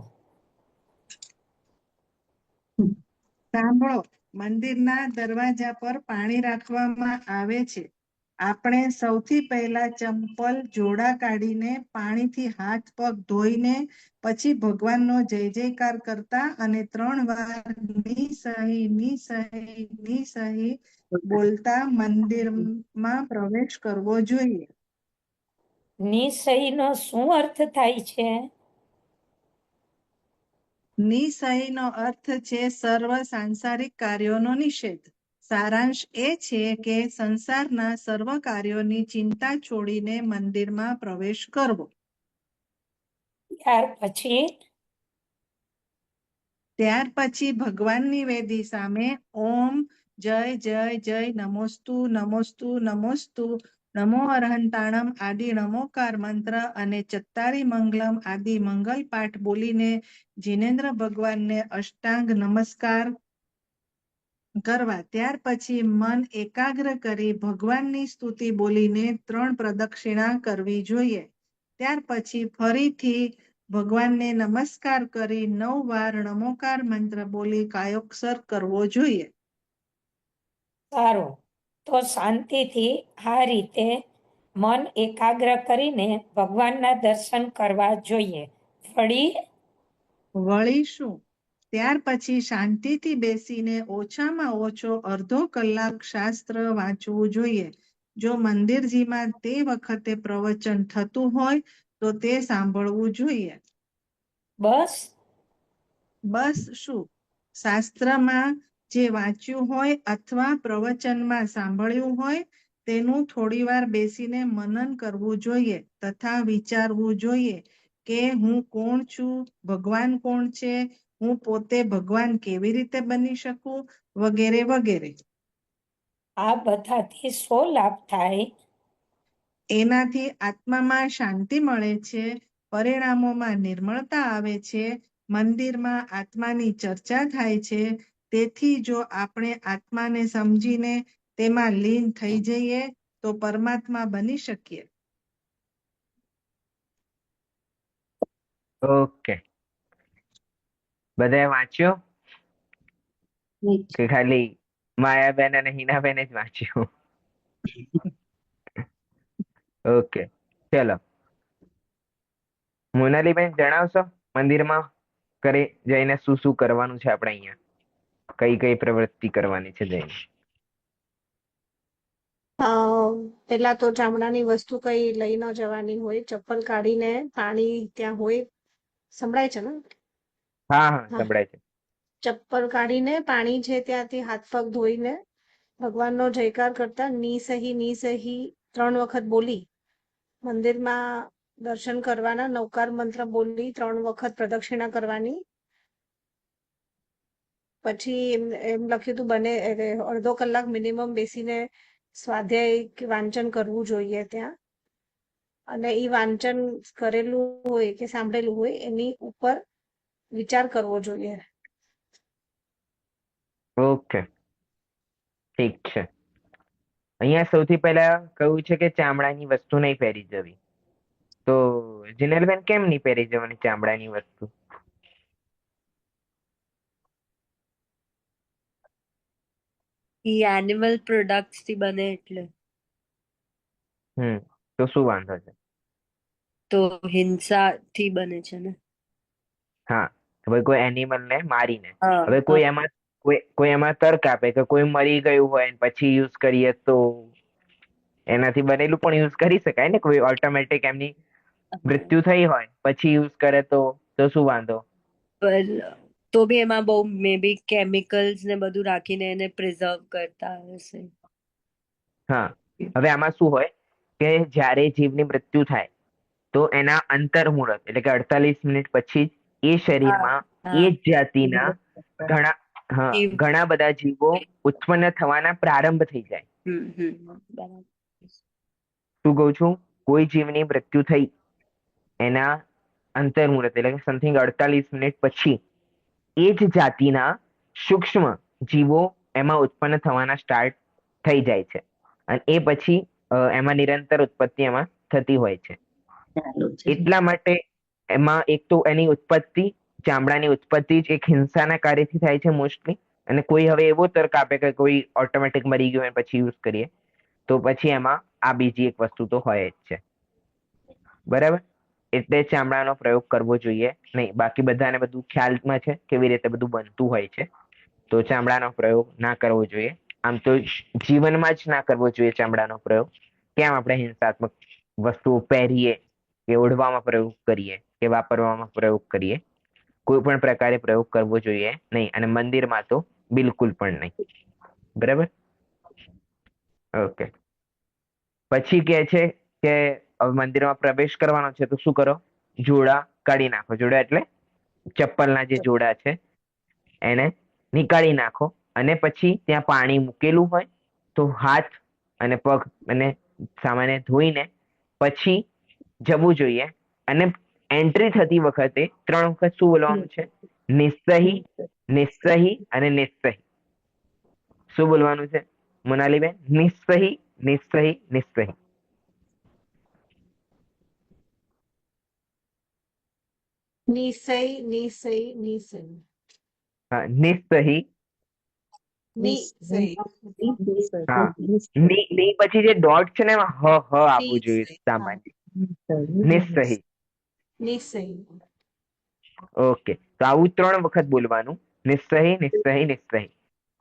Speaker 8: સાંભળો, મંદિરના દરવાજા પર પાણી રાખવામાં આવે છે. આપણે સૌથી પહેલા ચંપલ જોડા કાઢીને પાણીથી હાથ પગ ધોઈને પછી ભગવાનનો જય જયકાર કરતા અને 3 વાર નિસહી બોલતા મંદિરમાં પ્રવેશ કરવો જોઈએ.
Speaker 9: નિસહીનો શું અર્થ થાય છે?
Speaker 8: નિસહીનો અર્થ છે સર્વ સાંસારિક કાર્યોનો નિષેધ. સારાંશ એ છે કે સંસારના સર્વ કાર્યોની ચિંતા છોડીને મંદિરમાં પ્રવેશ કરવો. ત્યાર પછી ભગવાનની વેદી સામે ઓમ જય જય જય નમોસ્તુ નમોસ્તુ નમોસ્તુ નમો અરહંતાણમ આદિ નમોકાર મંત્ર અને ચત્તારી મંગલમ આદિ મંગલ પાઠ બોલીને જીનેન્દ્ર ભગવાનને અષ્ટાંગ નમસ્કાર કરવા. ત્યાર પછી મન એકાગ્ર કરી ભગવાનની સ્તુતિ બોલીને 3 પ્રદક્ષિણા કરવી જોઈએ. ત્યાર પછી ફરીથી ભગવાનને નમસ્કાર કરી 9 વાર નમોકાર મંત્ર બોલી કાયોક્ષર કરવો જોઈએ.
Speaker 9: સારું, તો શાંતિથી આ રીતે મન એકાગ્ર કરીને ભગવાનના દર્શન કરવા જોઈએ.
Speaker 8: વળી શું? ત્યાર પછી શાંતિથી બેસીને ઓછામાં ઓછો અડધો કલાક શાસ્ત્ર વાંચવું જોઈએ. જો મંદિરજીમાં તે વખતે પ્રવચન થતું હોય તો તે સાંભળવું જોઈએ. બસ શું? શાસ્ત્રમાં જે વાંચ્યું હોય અથવા પ્રવચનમાં સાંભળ્યું હોય તેનું થોડીવાર બેસીને મનન કરવું જોઈએ તથા વિચારવું જોઈએ કે હું કોણ છું, ભગવાન કોણ છે, હું પોતે ભગવાન કેવી રીતે બની શકું, વગેરે વગેરે.
Speaker 9: આ બધાથી શો લાભ થાય?
Speaker 8: એનાથી આત્મામાં શાંતિ મળે છે, પરિણામોમાં નિર્મળતા આવે છે, મંદિરમાં આત્માની ચર્ચા થાય છે. તેથી જો આપણે આત્માને સમજીને તેમાં લીન થઈ જઈએ તો પરમાત્મા બની શકીએ.
Speaker 1: ઓકે, બધાએ વાંચ્યું કે ખાલી માયાબેન અને હિનાબેન જ વાંચ્યું? ઓકે, ચલો. મોનાલીબેન જણાવશો મંદિરમાં જઈને શું શું કરવાનું છે? આપણે અહીંયા કઈ કઈ પ્રવૃત્તિ કરવાની છે જઈને?
Speaker 10: પેલા તો ચામડાની વસ્તુ કઈ લઈ ન જવાની હોય, ચપ્પલ કાઢીને પાણી ત્યાં હોય, સંભળાય છે ને?
Speaker 1: હા હા, સંભળાય છે.
Speaker 10: ચપ્પલ કાઢીને પાણી છે ત્યાંથી હાથ પગ ધોઈને ભગવાનનો જયકાર કરતા નિસહી 3 વખત બોલી મંદિરમાં દર્શન કરવાના, નવકાર મંત્ર બોલી 3 વખત પ્રદક્ષિણા કરવાની. પછી એમ લખ્યું હતું બને એટલે અડધો કલાક મિનિમમ બેસીને સ્વાધ્યાય કે વાંચન કરવું જોઈએ ત્યાં. અને એ વાંચન કરેલું હોય કે સાંભળેલું હોય એની ઉપર વિચાર કરવો જોઈએ.
Speaker 1: ઓકે, ઠીક છે. અહીંયા સૌથી પહેલા કહ્યું છે કે ચામડાની વસ્તુ નહીં પહેરી જવી. તો જીનલબેન કેમ નહીં પહેરી જવાની ચામડાની વસ્તુ?
Speaker 2: ઈ એનિમલ પ્રોડક્ટ્સ થી બને એટલે
Speaker 1: તો શું વાંધો છે?
Speaker 2: તો હિંસા થી બને છે ને.
Speaker 1: હા, હવે કોઈ એનિમલ ને મારીને,
Speaker 2: હા,
Speaker 1: હવે કોઈ એમાં તર્ક આપે કે કોઈ મરી ગયું હોય ને પછી યુઝ કરીએ તો એનાથી બનેલું પણ યુઝ કરી શકાય ને. કોઈ ઓટોમેટિક એમની મૃત્યુ થઈ હોય પછી યુઝ કરે તો શું વાંધો?
Speaker 2: પણ તો બી એમાં બહુ મે બી કેમિકલ્સ ને બધું રાખીને એને પ્રિઝર્વ કરતા હશે.
Speaker 1: હા, હવે આમાં શું હોય કે જ્યારે જીવની મૃત્યુ થાય તો એના અંતર મુહૂર્ત એટલે કે 48 મિનિટ પછી જ એ શરીરમાં એ જ જાતિના ઘણા બધા જીવો ઉત્પન્ન થવાના પ્રારંભ થઈ જાય.
Speaker 2: બરાબર.
Speaker 1: શું કહું છું? કોઈ જીવની મૃત્યુ થઈ એના અંતર મુહૂર્ત એટલે કે સમથિંગ 48 મિનિટ પછી એ જ જાતિના સૂક્ષ્મ જીવો એમાં ઉત્પન્ન થવાના સ્ટાર્ટ થઈ જાય છે. અને એ પછી એમાં નિરંતર ઉત્પત્તિ એમાં થતી હોય છે. એટલા માટે એમાં એક તો એની ઉત્પત્તિ, ચામડાની ઉત્પત્તિ જ એક હિંસાના કાર્યથી થાય છે મોસ્ટલી. અને કોઈ હવે એવો તર્ક આપે કે કોઈ ઓટોમેટિક મરી ગયું હોય પછી યુઝ કરીએ તો પછી એમાં આ બીજી એક વસ્તુ તો હોય જ છે. બરાબર? એટલે ચામડાનો પ્રયોગ કરવો જોઈએ નહીં. બાકી બધાને બધું ખ્યાલમાં છે કેવી રીતે બધું બનતું હોય છે. તો ચામડાનો પ્રયોગ ના કરવો જોઈએ. આમ તો જીવનમાં જ ના કરવો જોઈએ ચામડાનો પ્રયોગ. કેમ આપણે હિંસાત્મક વસ્તુઓ પહેરીએ કે ઓઢવામાં પ્રયોગ કરીએ કે વાપરવામાં પ્રયોગ કરીએ, કોઈ પણ પ્રકારે પ્રયોગ કરવો જોઈએ નહીં. અને મંદિરમાં તો બિલકુલ પણ નહીં. બરાબર? ઓકે. પછી કે છે કે હવે મંદિરમાં પ્રવેશ કરવાનો છે તો શું કરો? જોડા કાઢી નાખો. જોડા એટલે ચપ્પલના જે જોડા છે એને નીકાળી નાખો. અને પછી ત્યાં પાણી મૂકેલું હોય તો હાથ અને પગ અને સામાન્ય ધોઈને પછી જવું જોઈએ. અને એન્ટ્રી થતી વખતે 3 વખત શું બોલવાનું છે? નિસ્સહી, નિસ્સહી અને નિસ્સહી. શું બોલવાનું છે મોનાલીબેન? નિસ્સહી, નિસ્સહી, નિસ્સહી.
Speaker 10: નિસય નિસય નિસય
Speaker 1: હા, નિસ્સહી.
Speaker 10: નિસય
Speaker 1: હા, ની પછી જે ડોટ છે ને એમાં હ આપવું જોઈએ
Speaker 10: નિસય
Speaker 1: સામાન્ય. નિસ્સહી.
Speaker 10: નિસય
Speaker 1: ઓકે, તો આવું 3 વખત બોલવાનું. નિસ્સહી, નિસ્સહી, નિસ્સહી.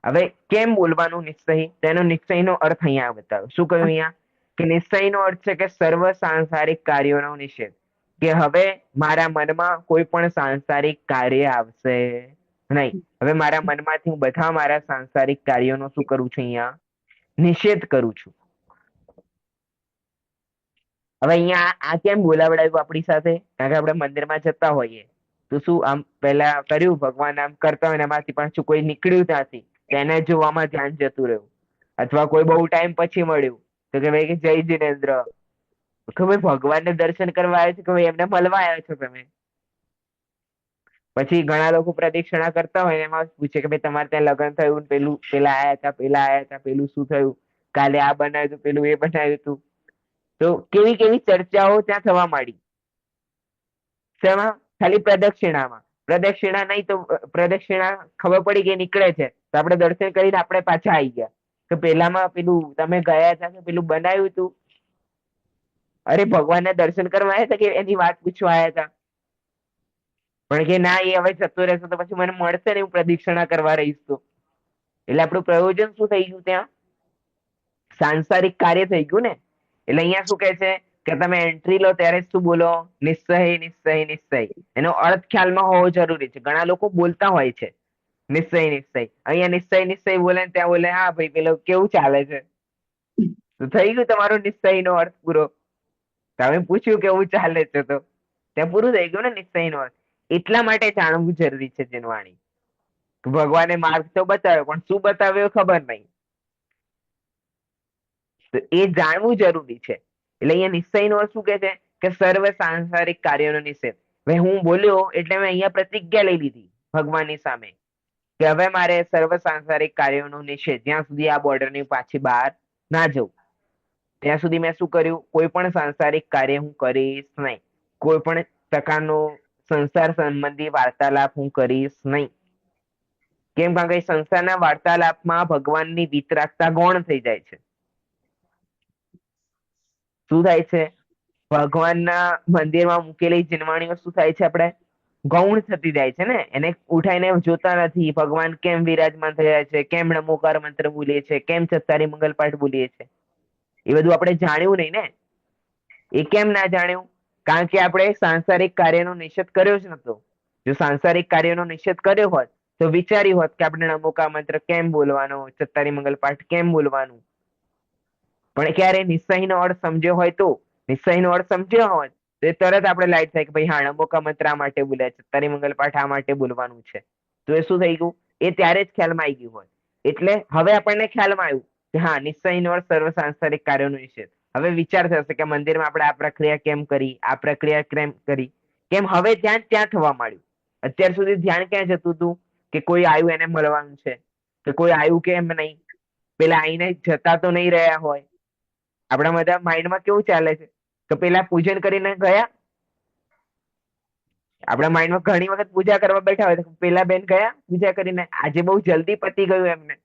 Speaker 1: હવે કેમ બોલવાનું નિસ્સહી? તેનો નિશ્ચયનો અર્થ અહીંયા બતાવ્યો. શું કહ્યું અહીંયા? કે નિશ્ચયનો અર્થ છે કે સર્વ સાંસારિક કાર્યોનો નિષેધ. કે હવે મારા મનમાં કોઈ પણ સાંસારિક કાર્ય આવશે નહીં. હવે મારા મનમાંથી હું બધા મારા સાંસારિક કાર્યોનો શું કરું છું? અહીંયા નિષેધ કરું છું. હવે અહીંયા આ કેમ બોલાવડાવ્યું આપણી સાથે? કારણ કે આપણે મંદિરમાં જતા હોઈએ તો શું આમ પહેલા કર્યું ભગવાન આમ કરતા હોય ને એમાંથી પાછું કોઈ નીકળ્યું ત્યાંથી તેને જોવામાં ધ્યાન જતું રહ્યું. અથવા કોઈ બહુ ટાઈમ પછી મળ્યું તો કે ભાઈ જય જીનેન્દ્ર, કે ભાઈ ભગવાનને દર્શન કરવા આવ્યા છો કે ભાઈ એમને મળવા આવ્યા છો તમે? પછી ઘણા લોકો પ્રદક્ષિણા કરતા હોય એમાં પૂછે કે ભાઈ તમારે ત્યાં લગ્ન થયું, પેલું પેલા આયા હતા, પેલા આયા હતા, પેલું શું થયું, કાલે આ બનાવ્યું હતું, પેલું એ બનાવ્યું હતું. તો કેવી કેવી ચર્ચાઓ ત્યાં થવા માંડી. શેમાં? ખાલી પ્રદક્ષિણામાં. પ્રદક્ષિણા નહીં તો પ્રદક્ષિણા ખબર પડી કે નીકળે છે તો આપણે દર્શન કરીને આપણે પાછા આવી ગયા કે પેલામાં પેલું તમે ગયા હતા કે પેલું બનાવ્યું હતું? અરે ભગવાનને દર્શન કરવા આવ્યા હતા કે એની વાત પૂછવા આવ્યા હતા? પણ કે ના, એ હવે જતો રહેશે તો પછી મને મળશે ને, હું પ્રદક્ષિણા કરવા રહીશ તો. એટલે આપણું પ્રયોજન શું થઈ ગયું ત્યાં? સાંસારિક કાર્ય થઈ ગયું ને. એટલે અહીંયા શું કહે છે કે તમે એન્ટ્રી લો ત્યારે શું બોલો? નિશ્ચય, નિશ્ચય, નિશ્ચય. એનો અર્થ ખ્યાલમાં હોવો જરૂરી છે. ઘણા લોકો બોલતા હોય છે નિશ્ચય, નિશ્ચય. અહીંયા નિશ્ચય, નિશ્ચય બોલે ને ત્યાં બોલે હા ભાઈ પેલો કેવું ચાલે છે. તો થઈ ગયું તમારો નિશ્ચયનો અર્થ પૂરો. તમે પૂછ્યું કેવું ચાલે છે તો ત્યાં પૂરું થઈ ગયું ને નિશ્ચયનો અર્થ. એટલા માટે જાણવું જરૂરી છે જીનવાણી. ભગવાને માર્ગ તો બતાવ્યો પણ શું બતાવ્યો ખબર નહીં. તો એ જાણવું જરૂરી છે. એટલે અહીંયા નિશ્ચયનો અર્થ શું કે છે કે સર્વ સાંસારિક કાર્યોનો નિષેધ. હવે હું બોલ્યો એટલે મેં અહીંયા પ્રતિજ્ઞા લઈ લીધી ભગવાનની સામે કે હવે મારે સર્વ સાંસારિક કાર્યોનો નિષેધ, જ્યાં સુધી આ બોર્ડરની પાછી બહાર ના જવું ત્યાં સુધી મેં શું કર્યું, કોઈ પણ સાંસારિક કાર્ય હું કરીશ નહીં, કોઈ પણ પ્રકારનો સંસાર સંબંધી વાર્તાલાપ હું કરીશ નહીં. કેમ? કારણ કે સંસારના વાર્તાલાપમાં ભગવાનની વિતરાગતા ગૌણ થઈ જાય છે. શું થાય છે? ભગવાનના મંદિરમાં મૂકેલી જીનવાણીઓ શું થાય છે? આપણે ગૌણ થતી જાય છે ને, એને ઉઠાઈને જોતા નથી ભગવાન કેમ વિરાજમાન થયા છે, કેમ નમોકાર મંત્ર બોલીએ છે, કેમ ચત્તારી મંગલ પાઠ બોલીએ છે. એ બધું આપણે જાણ્યું નહીં ને. એ કેમ ના જાણ્યું? કારણ કે આપણે સાંસારિક કાર્યનો નિષેધ કર્યો જ નતો. જો સાંસારિક કાર્યનો નિષેધ કર્યો હોત તો વિચાર્યું હોત કે આપણે નમોકાર મંત્ર કેમ બોલવાનો, ચત્તારી મંગલ પાઠ કેમ બોલવાનું. પણ ક્યારે નિશ્ચયનો અર્થ સમજ્યો હોય તો, નિશ્ચયનો અર્થ સમજ્યો હોય તો એ તરત આપણે લાઈટ થાય કે ભાઈ હા, નમોકા મંત્ર આ માટે બોલ્યા, ચત્તારી મંગલ પાઠ આ માટે બોલવાનું છે. તો એ શું થઈ ગયું? એ ત્યારે જ ખ્યાલમાં આવી ગયું હોય. એટલે હવે આપણને ખ્યાલમાં આવ્યું કે હા, નિશ્ચયનો અર્થ સર્વ સાંસારિક કાર્યોનો નિષેધ. હવે વિચાર થશે કે મંદિરમાં આપણે આ પ્રક્રિયા કેમ કરી, આ પ્રક્રિયા કેમ કરી. કેમ? હવે ધ્યાન ત્યાં થવા માંડ્યું. અત્યાર સુધી ધ્યાન ક્યાં જતું હતું કે કોઈ આવ્યું એને મળવાનું છે, કે કોઈ આવ્યું કેમ નહીં, પેલા આઈને જતા તો નહીં રહ્યા હોય. આપણા બધા માઇન્ડમાં કેવું ચાલે છે કે પેલા પૂજન કરીને ગયા. આપણા માઇન્ડમાં ઘણી વખત પૂજા કરવા બેઠા હોય તો પેલા બેન ગયા પૂજા કરીને, આજે બહુ જલ્દી પતી ગયું એમને.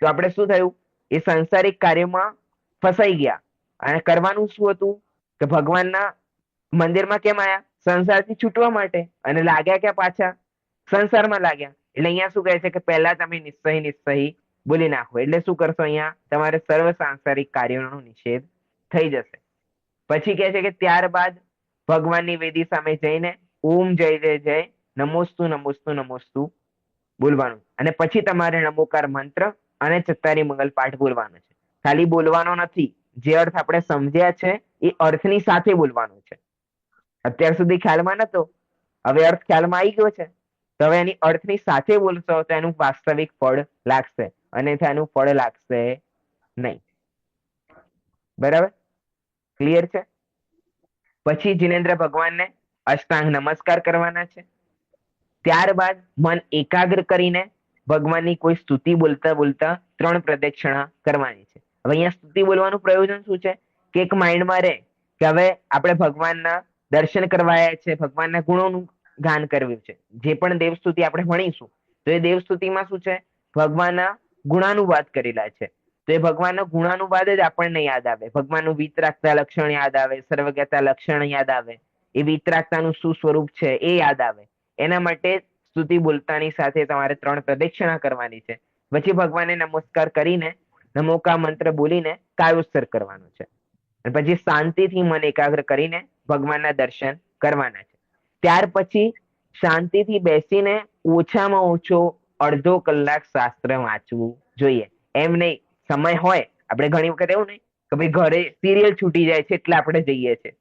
Speaker 1: તો આપણે શું થયું? એ સંસારિક કાર્યમાં ફસાઈ ગયા. અને કરવાનું શું હતું કે ભગવાનના મંદિરમાં કેમ આયા? સંસારથી છૂટવા માટે. અને લાગ્યા ક્યાં પાછા? સંસારમાં લાગ્યા. એટલે અહીંયા શું કહે છે કે પહેલા તમે નિશ્ચય બોલી નાખો. એટલે શું કરશો? અહીંયા તમારે સર્વ સાંસારિક કાર્યોનો નિષેધ થઈ જશે. પછી કહે છે કે ત્યારબાદ ભગવાનની વેદી સામે જઈને ઓમ જય જય જય નમોસ્તુ નમોસ્તુ નમોસ્તુ બોલવાનું. અને પછી તમારે નમોકાર મંત્ર અને ચત્તારી મંગલ પાઠ બોલવાનો છે. ખાલી બોલવાનો નથી, જે અર્થ આપણે સમજ્યા છે એ અર્થની સાથે બોલવાનો છે. અત્યાર સુધી ખ્યાલમાં નતો, હવે અર્થ ખ્યાલમાં આવી ગયો છે. તો હવે એની અર્થની સાથે બોલશો તો એનું વાસ્તવિક ફળ લાગશે, અને એનું ફળ લાગશે નહીં. બરાબર? ક્લિયર છે? પછી જીનેન્દ્ર ભગવાનને અષ્ટાંગ નમસ્કાર કરવાના છે. ત્યારબાદ મન એકાગ્ર કરીને ભગવાનની કોઈ સ્તુતિ બોલતા બોલતા 3 પ્રદક્ષિણા કરવાની છે. હવે અહીંયા સ્તુતિ બોલવાનું પ્રયોજન શું છે કે એક માઇન્ડમાં રહે કે હવે આપણે ભગવાનના દર્શન કરવાયા છે, ભગવાનના ગુણોનું ગાન કરવું છે. જે પણ દેવસ્તુતિ આપણે ભણીશું તો એ દેવસ્તુતિમાં શું છે? ભગવાનના ગુણાનુવાદ કરેલા છે. તો એ ભગવાનનો ગુણાનુવાદ જ આપણને યાદ આવે. ભગવાનનું વિતરાગતા લક્ષણ યાદ આવે, સર્વજ્ઞતા લક્ષણ યાદ આવે, એ વિતરાગતાનું શું સ્વરૂપ છે એ યાદ આવે. એના માટે સ્તુતિ બોલતાની સાથે તમારે 3 પ્રદક્ષિણા કરવાની છે. પછી ભગવાનને નમસ્કાર કરીને નમોકા મંત્ર બોલીને કાયોત્સર્ગ કરવાનો છે. અને પછી શાંતિથી મન એકાગ્ર કરીને ભગવાનના દર્શન કરવાના છે. ત્યાર પછી શાંતિથી બેસીને ઓછામાં ઓછો અડધો કલાક શાસ્ત્ર વાંચવું જોઈએ. એમ નહીં, સમય હોય, આપણે ઘણી વખત એવું નહીં કે ભાઈ ઘરે સિરિયલ છૂટી જાય છે એટલે આપણે જઈએ છીએ.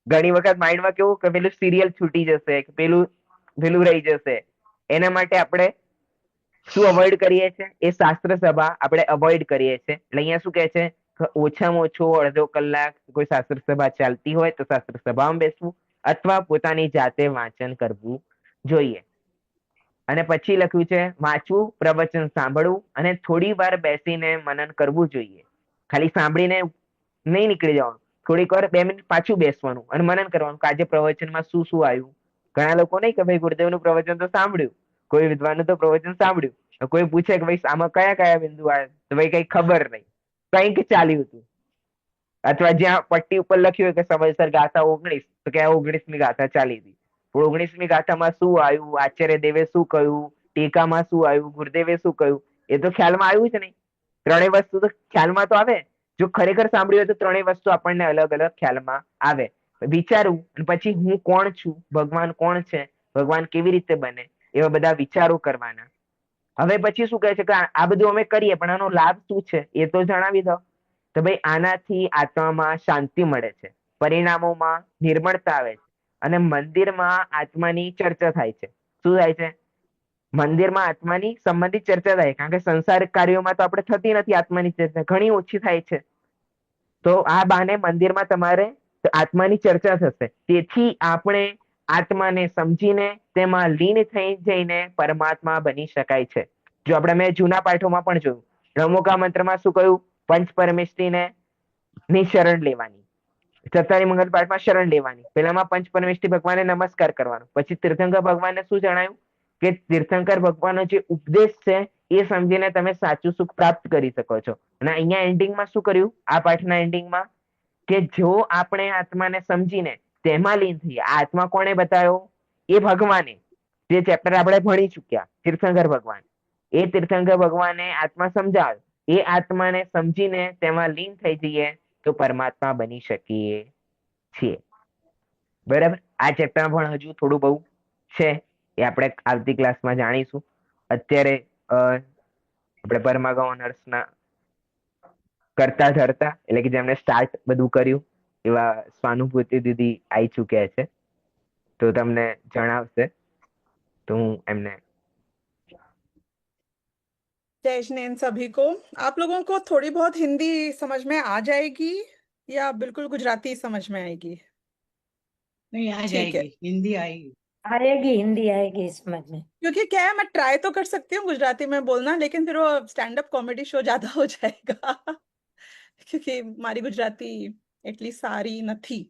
Speaker 1: ઘણી વખત માઇન્ડમાં કેવું કે પેલું સિરિયલ છૂટી જશે, કે પેલું રહી જશે. એના માટે આપણે શું અવોઇડ કરીએ છીએ? એ શાસ્ત્ર સભા આપણે અવોઇડ કરીએ છીએ. એટલે અહીંયા શું કહે છે? ઓછામાં ઓછો અડધો કલાક કોઈ શાસ્ત્ર સભા ચાલતી હોય તો શાસ્ત્ર સભામાં બેસવું, અથવા પોતાની જાતે વાંચન કરવું જોઈએ. અને પછી લખ્યું છે વાંચવું, પ્રવચન સાંભળવું અને થોડી વાર બેસીને મનન કરવું જોઈએ. ખાલી સાંભળીને નહીં નીકળી જવાનું, થોડીક વાર 2 મિનિટ પાછું બેસવાનું અને મનન કરવાનું કે આજે પ્રવચનમાં શું શું આવ્યું. ઘણા લોકો નહીં કે ભાઈ ગુરુદેવનું પ્રવચન તો સાંભળ્યું, કોઈ વિદ્વાનનું તો પ્રવચન સાંભળ્યું, કોઈ પૂછે કે ભાઈ આમાં કયા કયા બિંદુ આવે તો ભાઈ કઈ ખબર નહીં, કંઈક ચાલ્યું હતું. અથવા જ્યાં પટ્ટી ઉપર લખ્યું હોય કે સમયસર ગાથા 19 તો કે 19મી ગાથા ચાલી હતી. 19મી ગાથામાં શું આવ્યું, આચાર્ય દેવે શું કહ્યું, ટીકામાં શું આવ્યું, ગુરુદેવે શું કહ્યું, એ તો ખ્યાલમાં આવ્યું જ નહીં. 3 વસ્તુ તો ખ્યાલમાં તો આવે. જો ખરેખર સાંભળ્યું હોય તો 3 વસ્તુ આપણને અલગ અલગ ખ્યાલમાં આવે. વિચારવું, અને પછી હું કોણ છું, ભગવાન કોણ છે, ભગવાન કેવી રીતે બને, એવા બધા વિચારો કરવાના. હવે પછી શું કહે છે કે આ બધું અમે કરીએ પણ આનો લાભ શું છે એ તો જણાવી દો. તો ભાઈ આનાથી આત્મામાં શાંતિ મળે છે, પરિણામોમાં નિર્મળતા આવે છે, અને મંદિરમાં આત્માની ચર્ચા થાય છે. શું થાય છે? મંદિરમાં આત્માની સંબંધિત ચર્ચા થાય, કારણ કે સંસારિક કાર્યોમાં તો આપણે થતી નથી આત્માની ચર્ચા, ઘણી ઓછી થાય છે. તો આ બહાને મંદિરમાં તમારે આત્માની ચર્ચા થશે. તેથી આપણે આત્માને સમજીને તેમાં લીન થઈ જઈને પરમાત્મા બની શકાય છે. જો આપણે મેં જૂના પાઠોમાં પણ જોયું, રમોકા મંત્રમાં શું કહ્યું? પંચ પરમેષ્ઠીને ની શરણ લેવાની, સત્તારી મંગલ પાઠમાં શરણ લેવાની, પેલામાં પંચ પરમેષ્ઠી ભગવાનને નમસ્કાર કરવાનો, પછી તીર્થંકર ભગવાનને શું જણાયું કે તીર્થંકર ભગવાનનો જે ઉપદેશ છે એ સમજીને તમે સાચું સુખ પ્રાપ્ત કરી શકો છો. અને અહીંયા એન્ડિંગમાં શું કર્યું? આ પાઠના એન્ડિંગમાં કે જો આપણે આત્માને સમજીને તેમાં લીન થઈએ. આ આત્મા કોણે બતાવ્યો? એ ભગવાને. જે ચેપ્ટર આપણે ભણી ચુક્યા, તીર્થંકર ભગવાન. એ તીર્થંકર ભગવાને આત્મા સમજાવ્યો. એ આત્માને સમજીને તેમાં લીન થઈ જઈએ તો પરમાત્મા બની શકીએ છીએ. બરાબર. આ ચેપ્ટરમાં પણ હજુ થોડું બહુ છે, એ આપણે આવતી ક્લાસમાં જાણીશું. અત્યારે આપણે પરમાગમ ઓનર્સના કરતા ધરતા, એટલે કે જેમને સ્ટાર્ટ બધું કર્યું એવા સ્વાનુભૂતિ દીદી આવી ચુક્યા છે, તો તમને જણાવશે. તો હું એમને
Speaker 12: जय स्नेह सभी को। आप लोगों को थोड़ी बहुत हिंदी समझ में आ जाएगी या बिल्कुल गुजराती समझ में आएगी?
Speaker 6: नहीं, आ
Speaker 12: ठीक है,
Speaker 6: जाएगी, हिंदी आएगी।
Speaker 9: आएगी, हिंदी आएगी समझ में।
Speaker 12: क्योंकि क्या है, मैं ट्राई तो कर सकती हूँ गुजराती में बोलना, लेकिन फिर वो स्टैंड अप कॉमेडी शो ज्यादा हो जाएगा क्योंकि मारी गुजराती એટલી સારી નથી.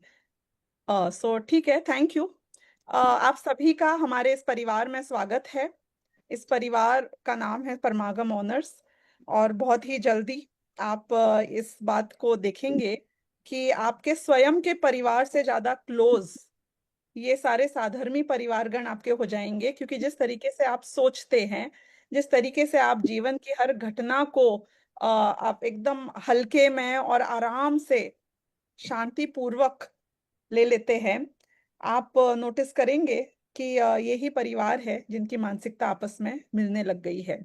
Speaker 12: सो ठीक है, थैंक यू। आप सभी का हमारे इस परिवार में स्वागत है। इस परिवार का नाम है परमागम ऑनर्स, और बहुत ही जल्दी आप इस बात को देखेंगे कि आपके स्वयं के परिवार से ज्यादा क्लोज ये सारे साधर्मी परिवारगण आपके हो जाएंगे, क्योंकि जिस तरीके से आप सोचते हैं, जिस तरीके से आप जीवन की हर घटना को आप एकदम हल्के में और आराम से शांतिपूर्वक ले लेते हैं, आप नोटिस करेंगे कि यही परिवार है जिनकी मानसिकता आपस में मिलने लग गई है।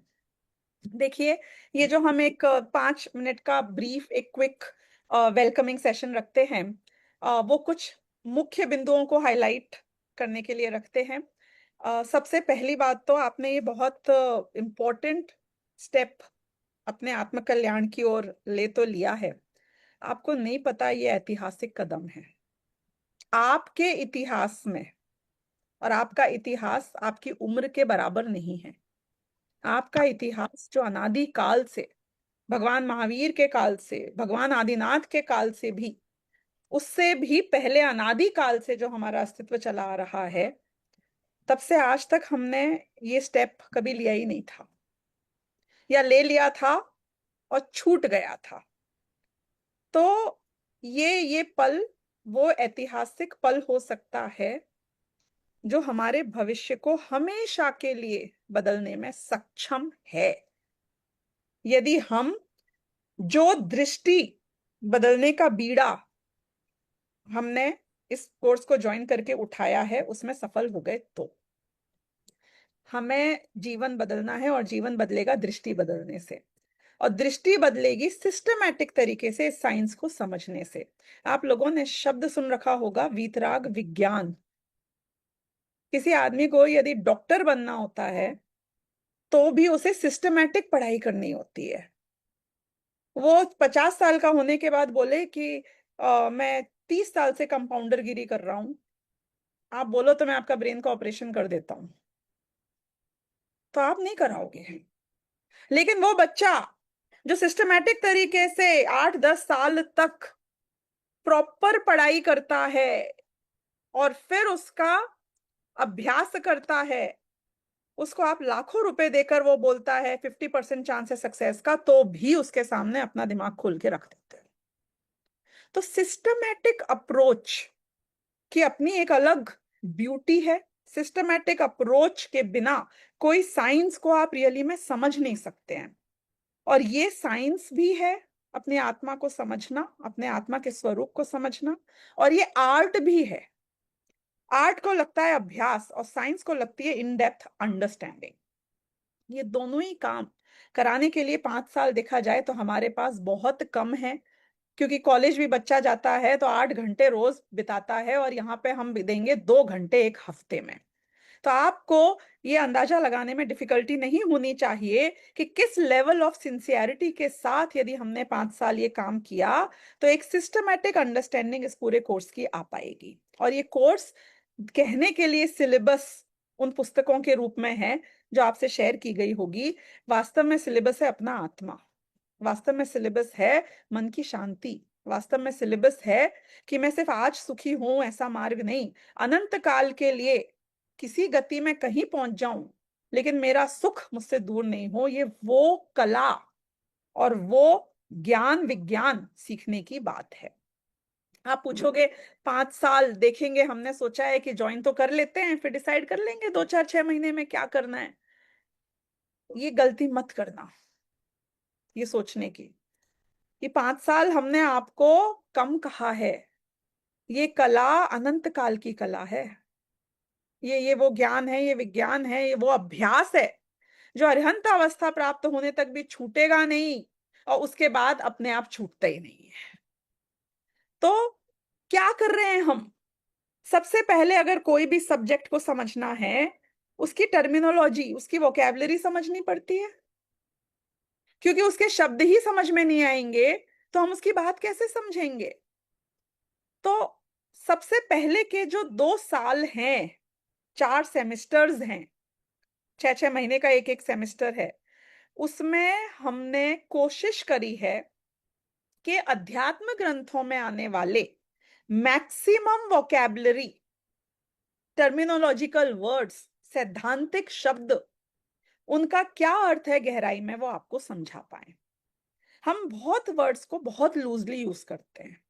Speaker 12: देखिए, ये जो हम एक 5 मिनट का ब्रीफ, एक क्विक वेलकमिंग सेशन रखते हैं, वो कुछ मुख्य बिंदुओं को हाईलाइट करने के लिए रखते हैं। सबसे पहली बात तो आपने ये बहुत इम्पोर्टेंट स्टेप अपने आत्म कल्याण की ओर ले तो लिया है, आपको नहीं पता ये ऐतिहासिक कदम है आपके इतिहास में, और आपका इतिहास आपकी उम्र के बराबर नहीं है। आपका इतिहास जो अनादि काल से, भगवान महावीर के काल से, भगवान आदिनाथ के काल से भी, उससे भी पहले अनादि काल से जो हमारा अस्तित्व चला आ रहा है, तब से आज तक हमने ये स्टेप कभी लिया ही नहीं था, या ले लिया था और छूट गया था। तो ये पल वो ऐतिहासिक पल हो सकता है जो हमारे भविष्य को हमेशा के लिए बदलने में सक्षम है, यदि हम जो दृष्टि बदलने का बीड़ा हमने इस कोर्स को ज्वाइन करके उठाया है उसमें सफल हो गए। तो हमें जीवन बदलना है, और जीवन बदलेगा दृष्टि बदलने से, और दृष्टि बदलेगी सिस्टमैटिक तरीके से इस साइंस को समझने से। आप लोगों ने शब्द सुन रखा होगा, वीतराग विज्ञान। किसी आदमी को यदि डॉक्टर बनना होता है तो भी उसे सिस्टमैटिक पढ़ाई करनी होती है। वो 50 साल का होने के बाद बोले कि मैं 30 साल से कंपाउंडर गिरी कर रहा हूं, आप बोलो तो मैं आपका ब्रेन का ऑपरेशन कर देता हूं, तो आप नहीं कराओगे। लेकिन वो बच्चा जो सिस्टमैटिक तरीके से 8-10 साल तक प्रॉपर पढ़ाई करता है और फिर उसका अभ्यास करता है, उसको आप लाखों रुपए देकर वो बोलता है 50% चांस है सक्सेस का, तो भी उसके सामने अपना दिमाग खोल के रख देते हैं। तो सिस्टमैटिक अप्रोच की अपनी एक अलग ब्यूटी है। सिस्टमैटिक अप्रोच के बिना कोई साइंस को आप रियली में समझ नहीं सकते हैं, और ये साइंस भी है अपने आत्मा को समझना, अपने आत्मा के स्वरूप को समझना, और ये आर्ट भी है। आर्ट को लगता है अभ्यास और साइंस को लगती है इन डेप्थ अंडरस्टैंडिंग। ये दोनों ही काम कराने के लिए 5 साल देखा जाए तो हमारे पास बहुत कम है, क्योंकि कॉलेज भी बच्चा जाता है तो 8 घंटे रोज बिताता है, और यहाँ पे हम देंगे 2 घंटे एक हफ्ते में। तो आपको ये अंदाजा लगाने में डिफिकल्टी नहीं होनी चाहिए कि किस लेवल ऑफ सिंसियरिटी के साथ यदि हमने 5 साल ये काम किया तो एक सिस्टमैटिक अंडरस्टैंडिंग इस पूरे कोर्स की आ पाएगी। और ये कोर्स कहने के लिए सिलेबस उन पुस्तकों के रूप में है जो आपसे शेयर की गई होगी, वास्तव में सिलेबस है अपना आत्मा, वास्तव में सिलेबस है मन की शांति, वास्तव में सिलेबस है कि मैं सिर्फ आज सुखी हूं ऐसा मार्ग नहीं, अनंत काल के लिए किसी गति में कहीं पहुंच जाऊं लेकिन मेरा सुख मुझसे दूर नहीं हो। ये वो कला और वो ज्ञान विज्ञान सीखने की बात है। आप पूछोगे 5 साल देखेंगे, हमने सोचा है कि ज्वाइन तो कर लेते हैं फिर डिसाइड कर लेंगे 2-4-6 महीने में क्या करना है। ये गलती मत करना ये सोचने की कि 5 साल हमने आपको कम कहा है। ये कला अनंत काल की कला है। ये वो ज्ञान है, ये विज्ञान है, ये वो अभ्यास है जो अरिहंत अवस्था प्राप्त होने तक भी छूटेगा नहीं और उसके बाद अपने आप छूटता ही नहीं है। तो क्या कर रहे हैं हम? सबसे पहले अगर कोई भी सब्जेक्ट को समझना है उसकी टर्मिनोलॉजी, उसकी वोकैबुलरी समझनी पड़ती है, क्योंकि उसके शब्द ही समझ में नहीं आएंगे तो हम उसकी बात कैसे समझेंगे। तो सबसे पहले के जो 2 साल हैं, 4 सेमेस्टर्स हैं, 6-6 महीने का एक सेमेस्टर है, उसमें हमने कोशिश करी है कि अध्यात्म ग्रंथों में आने वाले मैक्सिमम वोकैबुलरी, टर्मिनोलॉजिकल वर्ड्स, सैद्धांतिक शब्द, उनका क्या अर्थ है गहराई में वो आपको समझा पाए। हम बहुत वर्ड्स को बहुत लूजली यूज करते हैं।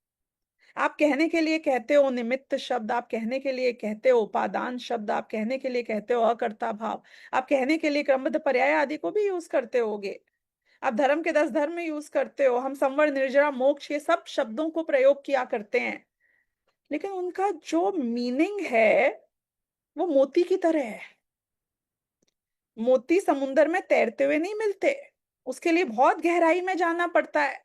Speaker 12: आप कहने के लिए कहते हो निमित्त शब्द, आप कहने के लिए कहते हो उपादान शब्द, आप कहने के लिए कहते हो अकर्ता भाव, आप कहने के लिए क्रमबद्ध पर्याय आदि को भी यूज करते होगे, आप धर्म के 10 धर्म यूज करते हो, हम संवर निर्जरा मोक्ष ये सब शब्दों को प्रयोग किया करते हैं, लेकिन उनका जो मीनिंग है वो मोती की तरह है। मोती समुद्र में तैरते हुए नहीं मिलते, उसके लिए बहुत गहराई में जाना पड़ता है।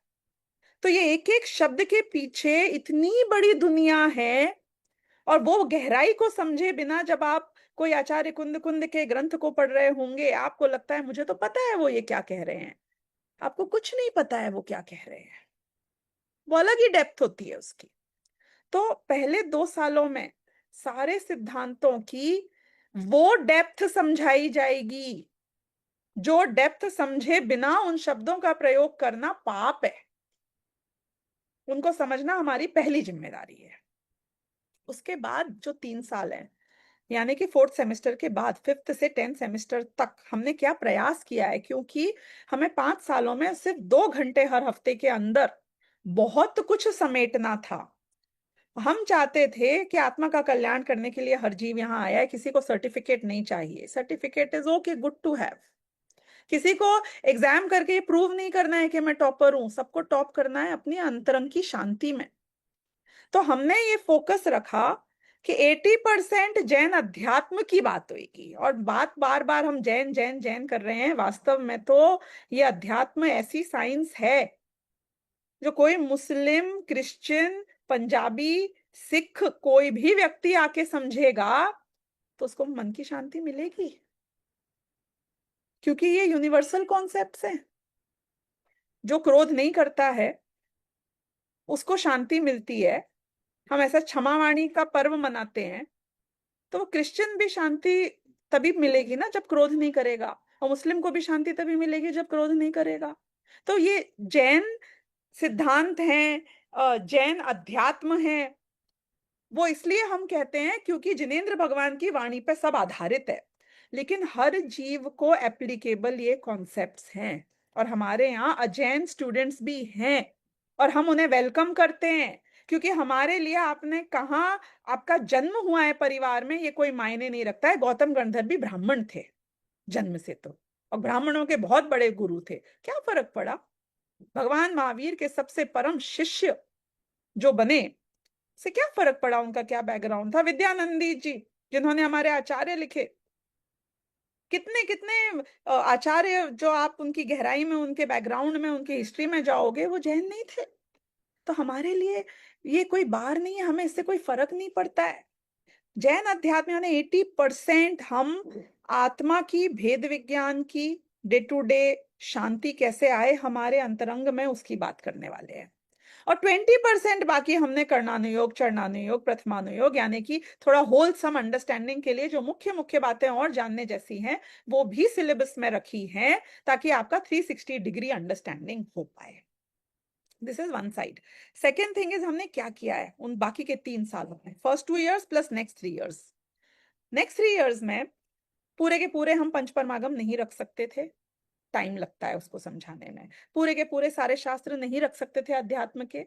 Speaker 12: तो ये एक एक शब्द के पीछे इतनी बड़ी दुनिया है और वो गहराई को समझे बिना जब आप कोई आचार्य कुंद कुंद के ग्रंथ को पढ़ रहे होंगे आपको लगता है मुझे तो पता है वो ये क्या कह रहे हैं। आपको कुछ नहीं पता है वो क्या कह रहे हैं, वो अलग ही डेप्थ होती है उसकी। तो पहले 2 सालों में सारे सिद्धांतों की वो डेप्थ समझाई जाएगी जो डेप्थ समझे बिना उन शब्दों का प्रयोग करना पाप है। उनको समझना हमारी पहली जिम्मेदारी है। उसके बाद जो 3 साल है, यानी कि 4th सेमेस्टर के बाद 5th से 10th सेमेस्टर तक हमने क्या प्रयास किया है, क्योंकि हमें 5 सालों में सिर्फ 2 घंटे हर हफ्ते के अंदर बहुत कुछ समेटना था। हम चाहते थे कि आत्मा का कल्याण करने के लिए हर जीव यहाँ आया है, किसी को सर्टिफिकेट नहीं चाहिए। Certificate is okay, good to have. किसी को एग्जाम करके प्रूव नहीं करना है कि मैं टॉपर हूं, सबको टॉप करना है अपनी अंतरंग की शांति में। तो हमने ये फोकस रखा कि 80% जैन अध्यात्म की बात होगी, और बात बार बार हम जैन जैन जैन कर रहे हैं, वास्तव में तो ये अध्यात्म ऐसी साइंस है जो कोई मुस्लिम, क्रिश्चियन, पंजाबी, सिख कोई भी व्यक्ति आके समझेगा तो उसको मन की शांति मिलेगी, क्योंकि ये यूनिवर्सल कॉन्सेप्ट्स हैं। जो क्रोध नहीं करता है उसको शांति मिलती है। हम ऐसा क्षमावाणी का पर्व मनाते हैं, तो क्रिश्चियन भी शांति तभी मिलेगी ना जब क्रोध नहीं करेगा, और मुस्लिम को भी शांति तभी मिलेगी जब क्रोध नहीं करेगा। तो ये जैन सिद्धांत हैं, जैन अध्यात्म है। वो इसलिए हम कहते हैं क्योंकि जिनेंद्र भगवान की वाणी पे सब आधारित है, लेकिन हर जीव को एप्लीकेबल ये कॉन्सेप्ट्स हैं। और हमारे यहाँ अजैन स्टूडेंट्स भी हैं और हम उन्हें वेलकम करते हैं, क्योंकि हमारे लिए आपने कहाँ आपका जन्म हुआ है परिवार में ये कोई मायने नहीं रखता है। गौतम गंधर्व भी ब्राह्मण थे जन्म से, तो और ब्राह्मणों के बहुत बड़े गुरु थे, क्या फर्क पड़ा। भगवान महावीर के सबसे परम शिष्य जो बने से क्या फर्क पड़ा, उनका क्या बैकग्राउंड था। विद्यानंदी जी जिन्होंने हमारे आचार्य लिखे, कितने कितने आचार्य जो आप उनकी गहराई में, उनके बैकग्राउंड में, उनकी हिस्ट्री में जाओगे वो जैन नहीं थे। तो हमारे लिए ये कोई बार नहीं है, हमें इससे कोई फर्क नहीं पड़ता है। जैन अध्यात्म यानी 80% हम आत्मा की, भेद विज्ञान की, डे टू डे शांति कैसे आए हमारे अंतरंग में, उसकी बात करने वाले हैं। और 20% बाकी हमने कर्णानुयोग, चरणानुयोग, प्रथमानुयोग यानी कि थोड़ा होलसम अंडरस्टैंडिंग के लिए जो मुख्य मुख्य बातें और जानने जैसी हैं वो भी सिलेबस में रखी हैं, ताकि आपका 360 डिग्री अंडरस्टैंडिंग हो पाए। This is one side. Second thing is हमने क्या किया है उन बाकी के 3 सालों में, first 2 years plus next 3 years। Next 3 years में पूरे के पूरे हम पंचपरमागम नहीं रख सकते थे, टाइम लगता है उसको समझाने में। पूरे के पूरे सारे शास्त्र नहीं रख सकते थे अध्यात्म के,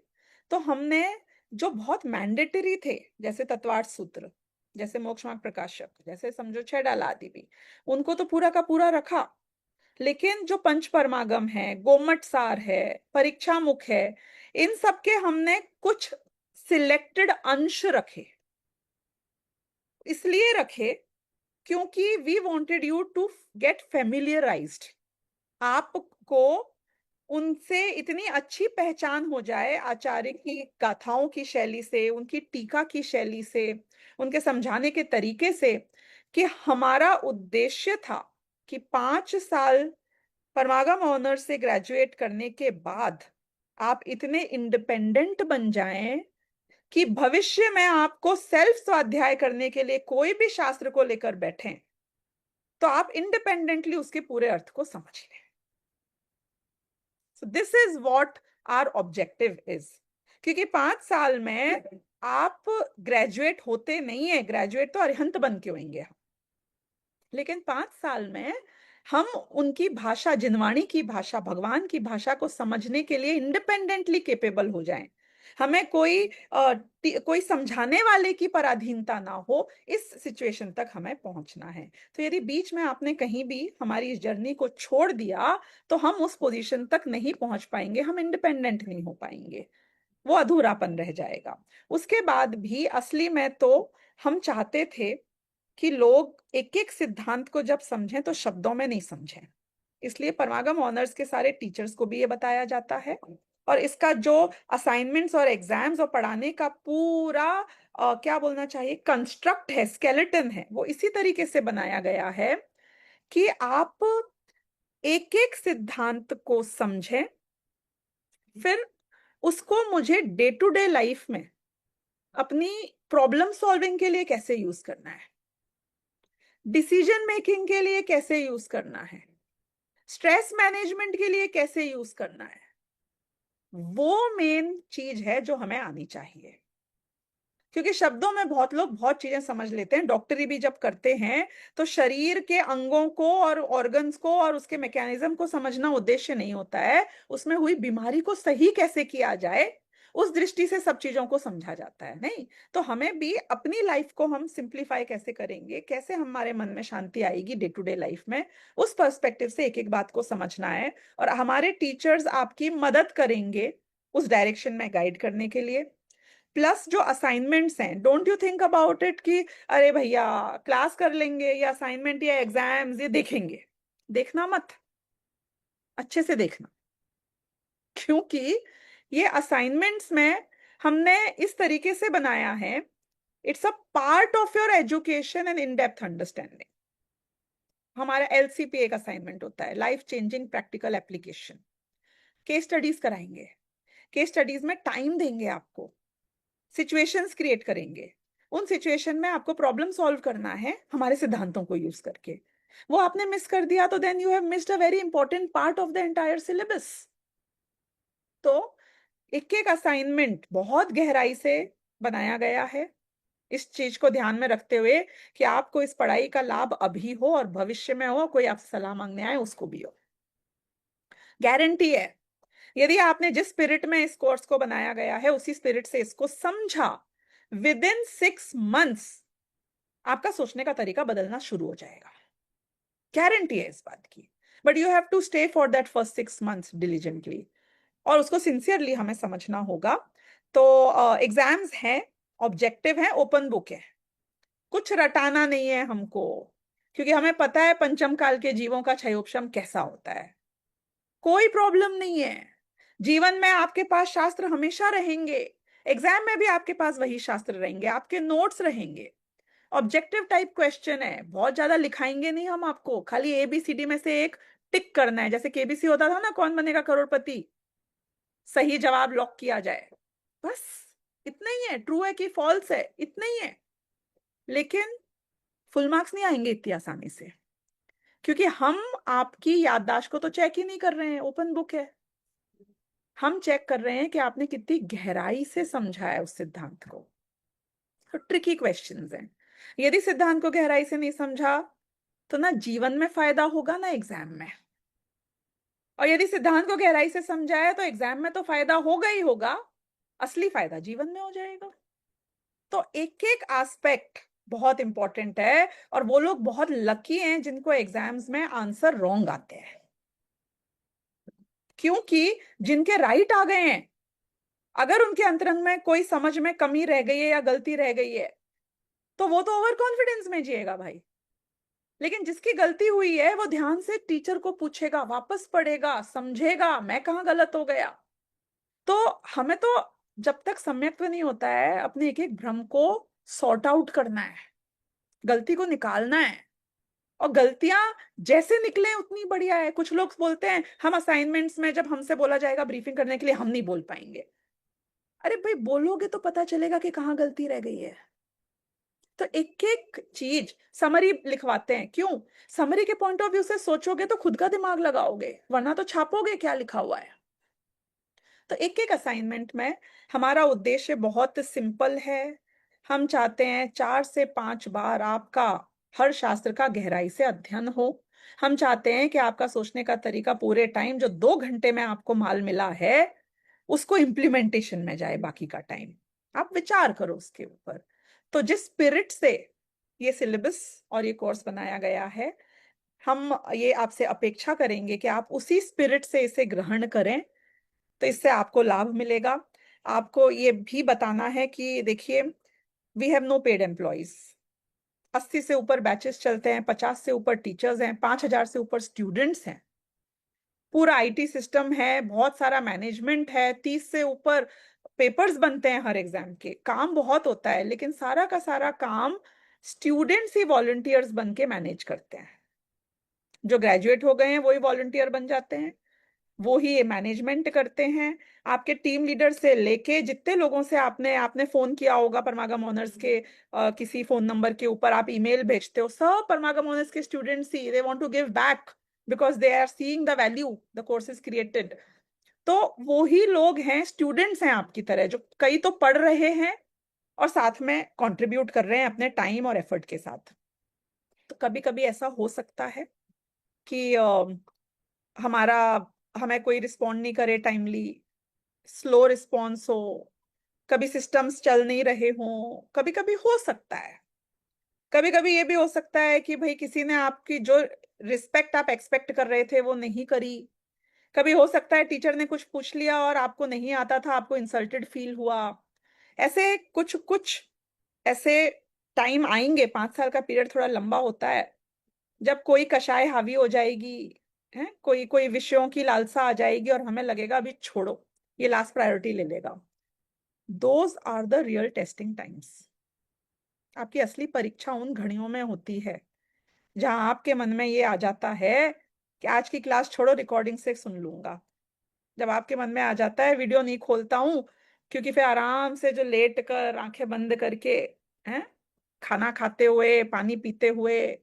Speaker 12: तो हमने जो बहुत मैंडेटरी थे, जैसे तत्वार्थ सूत्र, जैसे मोक्ष मार्ग प्रकाशक, जैसे समझो 6 डाल आदि भी, उनको तो पूरा का पूरा रखा। लेकिन जो पंचपरमागम है, गोमट सार है, परीक्षा मुख है, इन सब के हमने कुछ सिलेक्टेड अंश रखे। इसलिए रखे क्योंकि we wanted you to get familiarized, आपको उनसे इतनी अच्छी पहचान हो जाए, आचार्य की गाथाओं की शैली से, उनकी टीका की शैली से, उनके समझाने के तरीके से, कि हमारा उद्देश्य था कि 5 साल परमागम ऑनर से ग्रेजुएट करने के बाद आप इतने इंडिपेंडेंट बन जाएं कि भविष्य में आपको सेल्फ स्वाध्याय करने के लिए कोई भी शास्त्र को लेकर बैठें तो आप इंडिपेंडेंटली उसके पूरे अर्थ को समझ लें। So this is what our objective is। क्योंकि 5 साल में आप ग्रेजुएट होते नहीं है, ग्रेजुएट तो अरिहंत बन के होंगे हम, लेकिन 5 साल में हम उनकी भाषा, जिनवाणी की भाषा, भगवान की भाषा को समझने के लिए इंडिपेंडेंटली केपेबल हो जाएं। हमें कोई समझाने वाले की पराधीनता ना हो, इस सिचुएशन तक हमें पहुंचना है। तो यदि बीच में आपने कहीं भी हमारी इस जर्नी को छोड़ दिया तो हम उस पोजीशन तक नहीं पहुंच पाएंगे, हम इंडिपेंडेंट नहीं हो पाएंगे, वो अधूरापन रह जाएगा। उसके बाद भी असली में तो हम चाहते थे कि लोग एक एक सिद्धांत को जब समझें तो शब्दों में नहीं समझें, इसलिए परमागम ऑनर्स के सारे टीचर्स को भी ये बताया जाता है। और इसका जो असाइनमेंट्स और एग्जाम्स और पढ़ाने का पूरा क्या बोलना चाहिए, कंस्ट्रक्ट है, स्केलेटन है, वो इसी तरीके से बनाया गया है कि आप एक एक सिद्धांत को समझें, फिर उसको मुझे डे टू डे लाइफ में अपनी प्रॉब्लम सॉल्विंग के लिए कैसे यूज करना है, डिसीजन मेकिंग के लिए कैसे यूज करना है, स्ट्रेस मैनेजमेंट के लिए कैसे यूज करना है, वो मेन चीज है जो हमें आनी चाहिए। क्योंकि शब्दों में बहुत लोग बहुत चीजें समझ लेते हैं, डॉक्टरी भी जब करते हैं तो शरीर के अंगों को और ऑर्गन्स को और उसके मैकेनिज्म को समझना उद्देश्य नहीं होता है, उसमें हुई बीमारी को सही कैसे किया जाए उस दृष्टि से सब चीजों को समझा जाता है। नहीं तो हमें भी अपनी लाइफ को हम सिंप्लीफाई कैसे करेंगे, कैसे हमारे मन में शांति आएगी डे टू डे लाइफ में, उस पर्सपेक्टिव से एक एक बात को समझना है। और हमारे टीचर्स आपकी मदद करेंगे उस डायरेक्शन में गाइड करने के लिए। प्लस जो असाइनमेंट्स हैं, don't you think about it कि अरे भैया क्लास कर लेंगे या असाइनमेंट या एग्जाम्स ये देखेंगे, देखना मत, अच्छे से देखना। क्योंकि ये असाइनमेंट्स में हमने इस तरीके से बनाया है, it's a part of your education and in depth understanding. हमारा LCP एक असाइनमेंट होता है, life changing practical application. Case studies कराएंगे, केस स्टडीज में टाइम देंगे, आपको सिचुएशंस क्रिएट करेंगे, उन सिचुएशन में आपको प्रॉब्लम सॉल्व करना है हमारे सिद्धांतों को यूज करके। वो आपने मिस कर दिया तो then you have missed a very important part of the entire syllabus. तो एक एक असाइनमेंट बहुत गहराई से बनाया गया है इस चीज को ध्यान में रखते हुए कि आपको इस पढ़ाई का लाभ अभी हो और भविष्य में हो, कोई आपसे सलाह मांगने आए उसको भी हो। गारंटी है, यदि आपने जिस स्पिरिट में इस कोर्स को बनाया गया है उसी स्पिरिट से इसको समझा, विद इन 6 months आपका सोचने का तरीका बदलना शुरू हो जाएगा, गारंटी है इस बात की। But you have to stay for that first 6 months diligently, और उसको सिंसियरली हमें समझना होगा। तो एग्जाम्स हैं, ऑब्जेक्टिव है, ओपन बुक है, कुछ रटाना नहीं है हमको, क्योंकि हमें पता है पंचम काल के जीवों का क्षयोपशम कैसा होता है। कोई प्रॉब्लम नहीं है, जीवन में आपके पास शास्त्र हमेशा रहेंगे, एग्जाम में भी आपके पास वही शास्त्र रहेंगे, आपके नोट्स रहेंगे। ऑब्जेक्टिव टाइप क्वेश्चन है, बहुत ज्यादा लिखाएंगे नहीं हम आपको, खाली ABCD में से एक टिक करना है, जैसे KBC होता था ना, कौन बनेगा करोड़पति, सही जवाब लॉक किया जाए, बस इतना ही है, ट्रू है कि फॉल्स है, इतना ही है। लेकिन फुल मार्क्स नहीं आएंगे इतनी आसानी से, क्योंकि हम आपकी याददाश्त को तो चेक ही नहीं कर रहे हैं, ओपन बुक है। हम चेक कर रहे हैं कि आपने कितनी गहराई से समझा है उस सिद्धांत को। तो ट्रिकी क्वेश्चंस हैं। यदि सिद्धांत को गहराई से नहीं समझा तो ना जीवन में फायदा होगा ना एग्जाम में, और यदि सिद्धांत को गहराई से समझा है तो एग्जाम में तो फायदा होगा ही होगा, असली फायदा जीवन में हो जाएगा। तो एक एक एस्पेक्ट बहुत इंपॉर्टेंट है, और वो लोग बहुत लकी हैं जिनको एग्जाम्स में आंसर रॉन्ग आते हैं, क्योंकि जिनके राइट आ गए हैं, अगर उनके अंतरंग में कोई समझ में कमी रह गई है या गलती रह गई है तो वो तो ओवर कॉन्फिडेंस में जिएगा भाई। लेकिन जिसकी गलती हुई है वो ध्यान से टीचर को पूछेगा, वापस पढ़ेगा, समझेगा मैं कहाँ गलत हो गया। तो हमें तो जब तक सम्यक्त्व नहीं होता है अपने एक एक भ्रम को सॉर्ट आउट करना है, गलती को निकालना है, और गलतियां जैसे निकले उतनी बढ़िया है। कुछ लोग बोलते हैं हम असाइनमेंट्स में जब हमसे बोला जाएगा ब्रीफिंग करने के लिए हम नहीं बोल पाएंगे। अरे भाई बोलोगे तो पता चलेगा कि कहाँ गलती रह गई है। तो एक एक चीज समरी लिखवाते हैं, क्यों? समरी के पॉइंट ऑफ व्यू से सोचोगे तो खुद का दिमाग लगाओगे, वरना तो छापोगे क्या लिखा हुआ है। तो एक एक असाइनमेंट में हमारा उद्देश्य बहुत सिंपल है। हम चाहते हैं 4 से 5 बार आपका हर शास्त्र का गहराई से अध्ययन हो। हम चाहते हैं कि आपका सोचने का तरीका पूरे टाइम जो 2 घंटे में आपको माल मिला है उसको इम्प्लीमेंटेशन में जाए, बाकी का टाइम आप विचार करो उसके ऊपर। तो जिस स्पिरिट से ये सिलेबस और ये कोर्स बनाया गया है, हम ये आपसे अपेक्षा करेंगे कि आप उसी स्पिरिट से इसे ग्रहण करें, तो इससे आपको लाभ मिलेगा। आपको ये भी बताना है कि देखिए we have no paid employees, 80 से ऊपर बैचेस चलते हैं, 50 से ऊपर टीचर्स हैं, 5000 से ऊपर स्टूडेंट्स हैं, पूरा IT सिस्टम है, बहुत सारा मैनेजमेंट है, 30 से ऊपर पेपर्स बनते हैं हर एग्जाम के, काम बहुत होता है। लेकिन सारा का सारा काम स्टूडेंट्स ही वॉलंटियर्स बन के मैनेज करते हैं। जो ग्रेजुएट हो गए हैं वही वॉलंटियर बन जाते हैं, वो ही ये मैनेजमेंट करते हैं। आपके टीम लीडर से लेके जितने लोगों से आपने फोन किया होगा परमागम ऑनर्स के किसी फोन नंबर के ऊपर आप ईमेल भेजते हो, सब परमागम ऑनर्स के स्टूडेंट्स ही they want to give back because they are seeing the value the course is created. तो वो ही लोग हैं, स्टूडेंट्स हैं आपकी तरह, जो कई तो पढ़ रहे हैं और साथ में कंट्रीब्यूट कर रहे हैं अपने टाइम और एफर्ट के साथ। तो कभी कभी ऐसा हो सकता है कि हमें कोई रिस्पॉन्ड नहीं करे टाइमली, स्लो रिस्पॉन्स हो, कभी सिस्टम्स चल नहीं रहे हों, कभी कभी हो सकता है। कभी कभी ये भी हो सकता है कि भाई किसी ने आपकी जो रिस्पेक्ट आप एक्सपेक्ट कर रहे थे वो नहीं करी। कभी हो सकता है टीचर ने कुछ पूछ लिया और आपको नहीं आता था, आपको इंसल्टेड फील हुआ। ऐसे कुछ कुछ ऐसे टाइम आएंगे, 5 साल का पीरियड थोड़ा लंबा होता है, जब कोई कषाय हावी हो जाएगी है, कोई कोई विषयों की लालसा आ जाएगी और हमें लगेगा अभी छोड़ो, ये लास्ट प्रायोरिटी ले लेगा। Those are the real testing times. आपकी असली परीक्षा उन घड़ियों में होती है जहां आपके मन में ये आ जाता है कि आज की क्लास छोड़ो, रिकॉर्डिंग से सुन लूंगा। जब आपके मन में आ जाता है वीडियो नहीं खोलता हूं, क्योंकि फिर आराम से जो लेट कर आंखें बंद करके हैं खाना खाते हुए, पानी पीते हुए,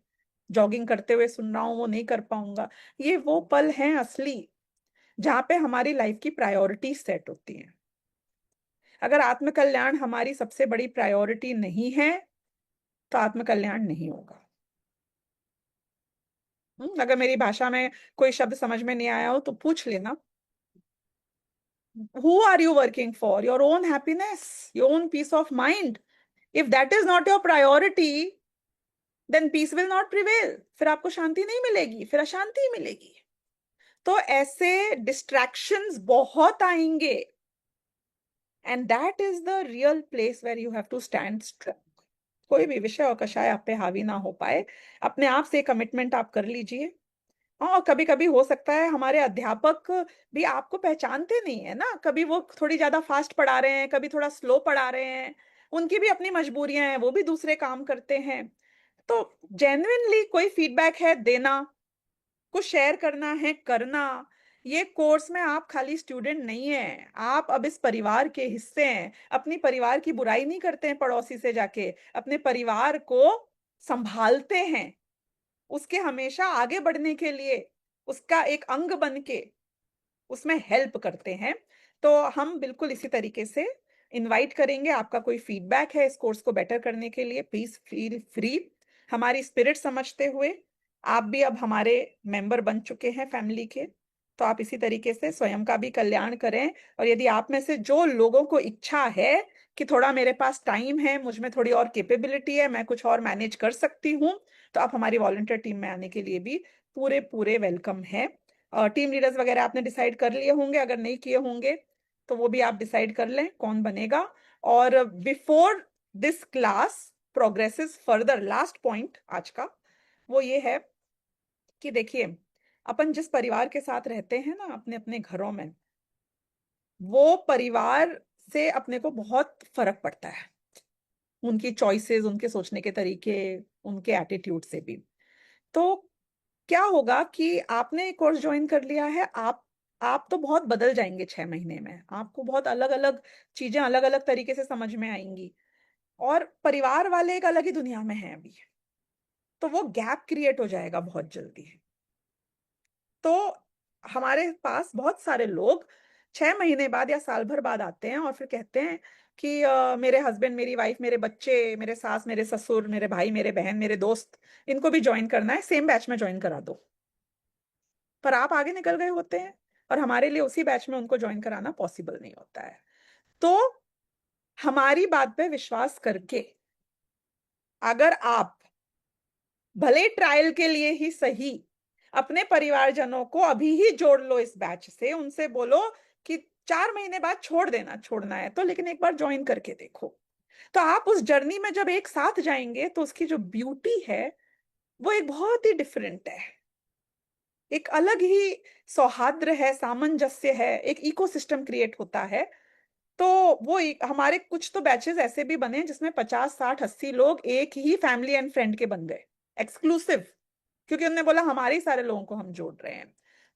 Speaker 12: जॉगिंग करते हुए सुन रहा हूं, वो नहीं कर पाऊंगा। ये वो पल हैं असली जहां पे हमारी लाइफ की प्रायोरिटी सेट होती है। अगर आत्मकल्याण हमारी सबसे बड़ी प्रायोरिटी नहीं है तो आत्मकल्याण नहीं होगा। अगर मेरी भाषा में कोई शब्द समझ में नहीं आया हो तो पूछ लेना। Who are you working for? Your own happiness, your own peace of mind. If that is not your priority, then peace will not prevail. फिर आपको शांति नहीं मिलेगी, फिर अशांति मिलेगी। तो ऐसे distractions बहुत आएंगे, and that is the real place where you have to stand strong. कोई भी विषय और कषाय आप पे हावी ना हो पाए, अपने आप से कमिटमेंट आप कर लीजिए। और कभी कभी हो सकता है हमारे अध्यापक भी आपको पहचानते नहीं है ना, कभी वो थोड़ी ज्यादा फास्ट पढ़ा रहे हैं, कभी थोड़ा स्लो पढ़ा रहे हैं, उनकी भी अपनी मजबूरियां हैं, वो भी दूसरे काम करते हैं। तो जेन्युइनली कोई फीडबैक है देना, कुछ शेयर करना है करना। ये कोर्स में आप खाली स्टूडेंट नहीं है, आप अब इस परिवार के हिस्से हैं। अपनी परिवार की बुराई नहीं करते हैं पड़ोसी से जाके, अपने परिवार को संभालते हैं, उसके हमेशा आगे बढ़ने के लिए उसका एक अंग बन के उसमें हेल्प करते हैं। तो हम बिल्कुल इसी तरीके से इनवाइट करेंगे। आपका कोई फीडबैक है इस कोर्स को बेटर करने के लिए, प्लीज फील फ्री। हमारी स्पिरिट समझते हुए आप भी अब हमारे मेंबर बन चुके हैं फैमिली के, तो आप इसी तरीके से स्वयं का भी कल्याण करें। और यदि आप में से जो लोगों को इच्छा है कि थोड़ा मेरे पास टाइम है, मुझ में थोड़ी और कैपेबिलिटी है, मैं कुछ और मैनेज कर सकती हूँ, तो आप हमारी वॉलंटियर टीम में आने के लिए भी पूरे पूरे वेलकम है। टीम लीडर्स वगैरह आपने डिसाइड कर लिए होंगे, अगर नहीं किए होंगे तो वो भी आप डिसाइड कर लें कौन बनेगा। और before this class progresses further, last point आज का वो ये है कि देखिए, अपन जिस परिवार के साथ रहते हैं ना अपने अपने घरों में, वो परिवार से अपने को बहुत फर्क पड़ता है, उनकी चॉइसेस, उनके सोचने के तरीके, उनके एटीट्यूड से भी। तो क्या होगा कि आपने एक कोर्स ज्वाइन कर लिया है, आप तो बहुत बदल जाएंगे 6 महीने में, आपको बहुत अलग अलग चीजें अलग अलग तरीके से समझ में आएंगी, और परिवार वाले एक अलग ही दुनिया में हैं अभी, तो वो गैप क्रिएट हो जाएगा बहुत जल्दी। तो हमारे पास बहुत सारे लोग 6 महीने बाद या साल भर बाद आते हैं और फिर कहते हैं कि मेरे हस्बैंड, मेरी वाइफ, मेरे बच्चे, मेरे सास, मेरे ससुर, मेरे भाई, मेरे बहन, मेरे दोस्त, इनको भी ज्वाइन करना है, सेम बैच में ज्वाइन करा दो। पर आप आगे निकल गए होते हैं और हमारे लिए उसी बैच में उनको ज्वाइन कराना पॉसिबल नहीं होता है। तो हमारी बात पे विश्वास करके अगर आप भले ट्रायल के लिए ही सही अपने परिवारजनों को अभी ही जोड़ लो इस बैच से, उनसे बोलो कि 4 महीने बाद छोड़ देना, छोड़ना है तो, लेकिन एक बार ज्वाइन करके देखो। तो आप उस जर्नी में जब एक साथ जाएंगे तो उसकी जो ब्यूटी है वो एक बहुत ही डिफरेंट है, एक अलग ही सौहार्द्र है, सामंजस्य है, एक इकोसिस्टम क्रिएट होता है। तो वो हमारे कुछ तो बैचेस ऐसे भी बने जिसमें 50, 60, 80 लोग एक ही फैमिली एंड फ्रेंड के बन गए, एक्सक्लूसिव, क्योंकि उन्होंने बोला हमारे ही सारे लोगों को हम जोड़ रहे हैं।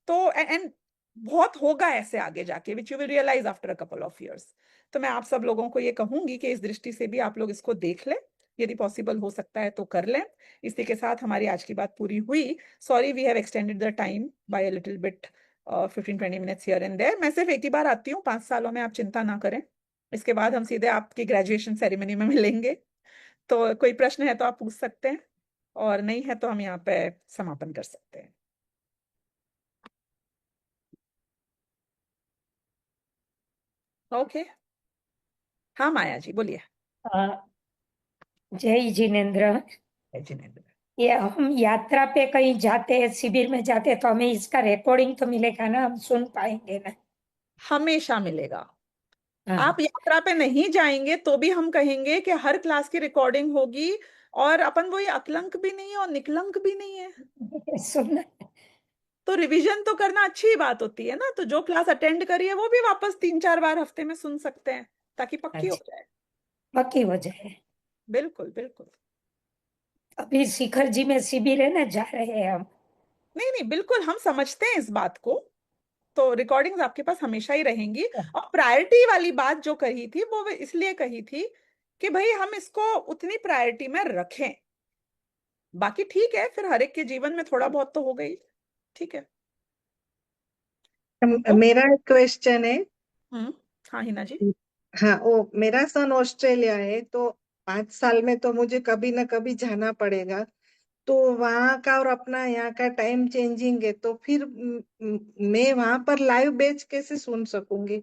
Speaker 12: तो एंड बहुत होगा ऐसे आगे जाके, which you will realise after a couple of years. तो मैं आप सब लोगों को ये कहूंगी कि इस दृष्टि से भी आप लोग इसको देख लें, यदि पॉसिबल हो सकता है तो कर लें। इसी के साथ हमारी आज की बात पूरी हुई। Sorry we have extended the time by a little bit, 15-20 minutes here and there. मैं सिर्फ एक ही बार आती हूँ 5 सालों में, आप चिंता ना करें। इसके बाद हम सीधे आपकी ग्रेजुएशन सेरेमनी में मिलेंगे। तो कोई प्रश्न है तो आप पूछ सकते हैं, और नहीं है तो हम यहाँ पे समापन कर सकते हैं। ओके, हाँ माया जी बोलिए।
Speaker 9: जय जिनेन्द्र।
Speaker 12: जय जिनेन्द्र।
Speaker 9: ये हम यात्रा पे कहीं जाते हैं, शिविर में जाते हैं, तो हमें इसका रिकॉर्डिंग तो मिलेगा ना, हम सुन पाएंगे ना?
Speaker 12: हमेशा मिलेगा।
Speaker 9: हाँ।
Speaker 12: आप यात्रा पे नहीं जाएंगे तो भी हम कहेंगे कि हर क्लास की रिकॉर्डिंग होगी, और अपन वो ये अकलंक भी नहीं है और निकलंक भी नहीं है।
Speaker 9: सुनना
Speaker 12: तो रिवीजन तो करना अच्छी बात होती है ना, तो जो क्लास अटेंड करी है वो भी वापस 3-4 बार हफ्ते में सुन सकते हैं, ताकि पक्की हो जाए।
Speaker 9: पक्की हो जाए।
Speaker 12: बिल्कुल बिल्कुल।
Speaker 9: अभी शिखर जी में शिविर है ना, जा रहे हैं हम।
Speaker 12: नहीं नहीं, बिल्कुल हम समझते हैं इस बात को, तो रिकॉर्डिंग्स आपके पास हमेशा ही रहेंगी। और प्रायोरिटी वाली बात जो कही थी वो इसलिए कही थी कि भाई हम इसको उतनी प्रायोरिटी में रखें। बाकी ठीक है, फिर हर एक के जीवन में थोड़ा बहुत तो हो गई, ठीक है।
Speaker 8: मेरा एक क्वेश्चन है।
Speaker 12: हाँ हिना जी।
Speaker 8: हाँ, वो मेरा सन ऑस्ट्रेलिया है, तो 5 साल में तो मुझे कभी ना कभी जाना पड़ेगा। तो वहाँ का और अपना यहाँ का टाइम चेंजिंग है, तो फिर मैं वहां पर लाइव बैच कैसे सुन सकूंगी,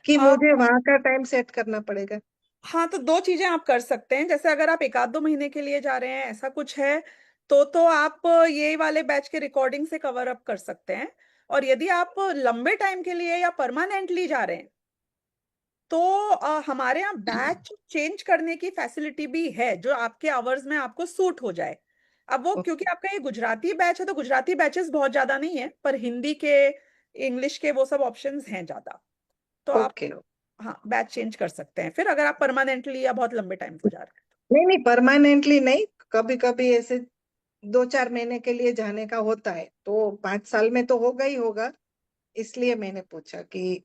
Speaker 8: कि मुझे वहां का टाइम सेट करना पड़ेगा?
Speaker 12: हाँ, तो 2 चीजें आप कर सकते हैं। जैसे अगर आप 1-2 महीने के लिए जा रहे हैं, ऐसा कुछ है, तो आप ये वाले बैच के रिकॉर्डिंग से कवर अप कर सकते हैं। और यदि आप लंबे टाइम के लिए या परमानेंटली जा रहे हैं तो हमारे यहाँ बैच चेंज करने की फैसिलिटी भी है, जो आपके आवर्स में आपको सूट हो जाए। अब वो क्योंकि आपका ये गुजराती बैच है तो गुजराती बैचेस बहुत ज्यादा नहीं है, पर हिंदी के, इंग्लिश के वो सब ऑप्शंस हैं ज्यादा। तो आप
Speaker 8: ओके।
Speaker 12: हाँ बैच चेंज कर सकते हैं फिर, अगर आप परमानेंटली या बहुत लंबे टाइम को जा रहे हैं।
Speaker 8: नहीं, परमानेंटली नहीं, कभी कभी ऐसे 2-4 महीने के लिए जाने का होता है, तो 5 साल में तो होगा ही होगा, इसलिए मैंने पूछा कि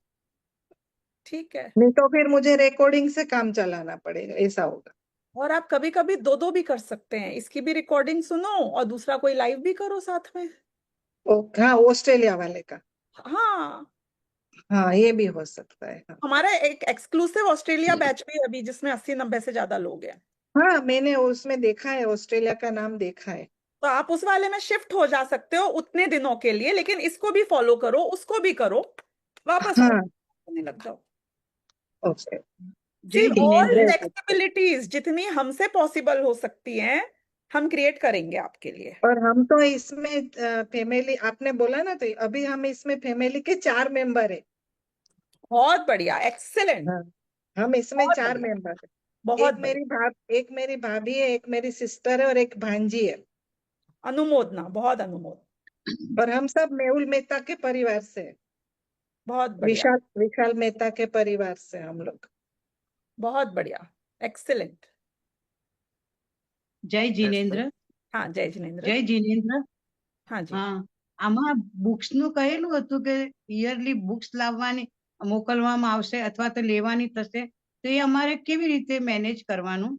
Speaker 12: ठीक है।
Speaker 8: नहीं तो फिर मुझे रिकॉर्डिंग से काम चलाना पड़ेगा, ऐसा होगा।
Speaker 12: और आप कभी कभी दो दो भी कर सकते हैं, इसकी भी रिकॉर्डिंग सुनो और दूसरा कोई लाइव भी करो साथ में।
Speaker 8: हाँ, ऑस्ट्रेलिया वाले का।
Speaker 12: हाँ
Speaker 8: हाँ, ये भी हो सकता है। हाँ,
Speaker 12: हमारा एक एक्सक्लूसिव ऑस्ट्रेलिया बैच भी है अभी, जिसमें 80-90 से ज्यादा लोग हैं।
Speaker 8: हाँ, मैंने उसमें देखा है, ऑस्ट्रेलिया का नाम देखा है।
Speaker 12: तो आप उस वाले में शिफ्ट हो जा सकते हो उतने दिनों के लिए, लेकिन इसको भी फॉलो करो, उसको भी करो, वापस
Speaker 8: हाँ,
Speaker 12: करने लग जाओ।
Speaker 8: ओके।
Speaker 12: सी
Speaker 6: जय
Speaker 12: ऑल
Speaker 6: जिनेन्द्र।
Speaker 12: फ्लेक्सिबिलिटीज जितनी हमसे पॉसिबल हो सकती हैं हम क्रिएट करेंगे आपके लिए।
Speaker 8: और हम तो इसमें फैमिली, आपने बोला ना, तो अभी हम इसमें फैमिली के 4 मेंबर है।
Speaker 12: बहुत बढ़िया, एक्सेलेंट।
Speaker 8: हाँ, हम इसमें
Speaker 12: बहुत
Speaker 8: 4
Speaker 12: बढ़िया,
Speaker 8: मेंबर है।
Speaker 12: बहुत बढ़िया।
Speaker 8: एक मेरी भाभी है, एक मेरी सिस्टर है और एक भांजी है।
Speaker 12: अनुमोदना, बहुत अनुमोदना।
Speaker 8: और हम सब मेहुल मेहता के परिवार से हैं।
Speaker 12: बहुत बढ़िया,
Speaker 8: विशाल मेहता के परिवार से हम लोग।
Speaker 12: बहुत बढ़िया, एक्सेलेंट।
Speaker 6: જય જીનેન્દ્ર।
Speaker 12: हाँ जय जिनेन्द्र।
Speaker 6: જય જીનેન્દ્ર।
Speaker 12: हाँ जी।
Speaker 6: હા, આમાં બુક્સનું કહેલું હતું કે યરલી બુક્સ લાવવાની મોકલવામાં આવશે અથવા તો લેવાની થશે, તો એ અમારે કેવી રીતે મેનેજ કરવાનું?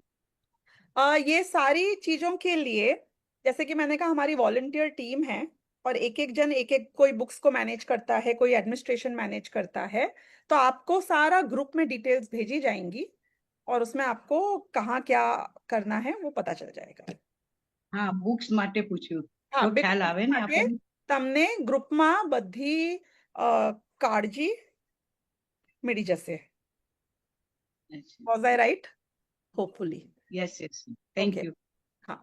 Speaker 12: ये सारी चीजों के लिए, जैसे कि मैंने कहा, हमारी वॉलंटियर टीम है और एक एक जन एक एक, कोई बुक्स को मैनेज करता है, कोई एडमिनिस्ट्रेशन मैनेज करता है। तो आपको सारा ग्रुप में डिटेल्स भेजी जाएंगी और उसमें आपको कहाँ क्या करना है वो पता चल जाएगा।
Speaker 6: હા, બુક્સ માટે પૂછ્યું
Speaker 12: हाँ,
Speaker 6: તો
Speaker 12: big
Speaker 6: ખ્યાલ
Speaker 12: book
Speaker 6: આવે ને
Speaker 12: માટે
Speaker 6: આપણને?
Speaker 12: તમને ગ્રુપમાં બધી કાળજી મળી જશે. Was I right? Hopefully.
Speaker 6: Yes yes, thank
Speaker 12: Okay.
Speaker 6: You.
Speaker 12: हाँ,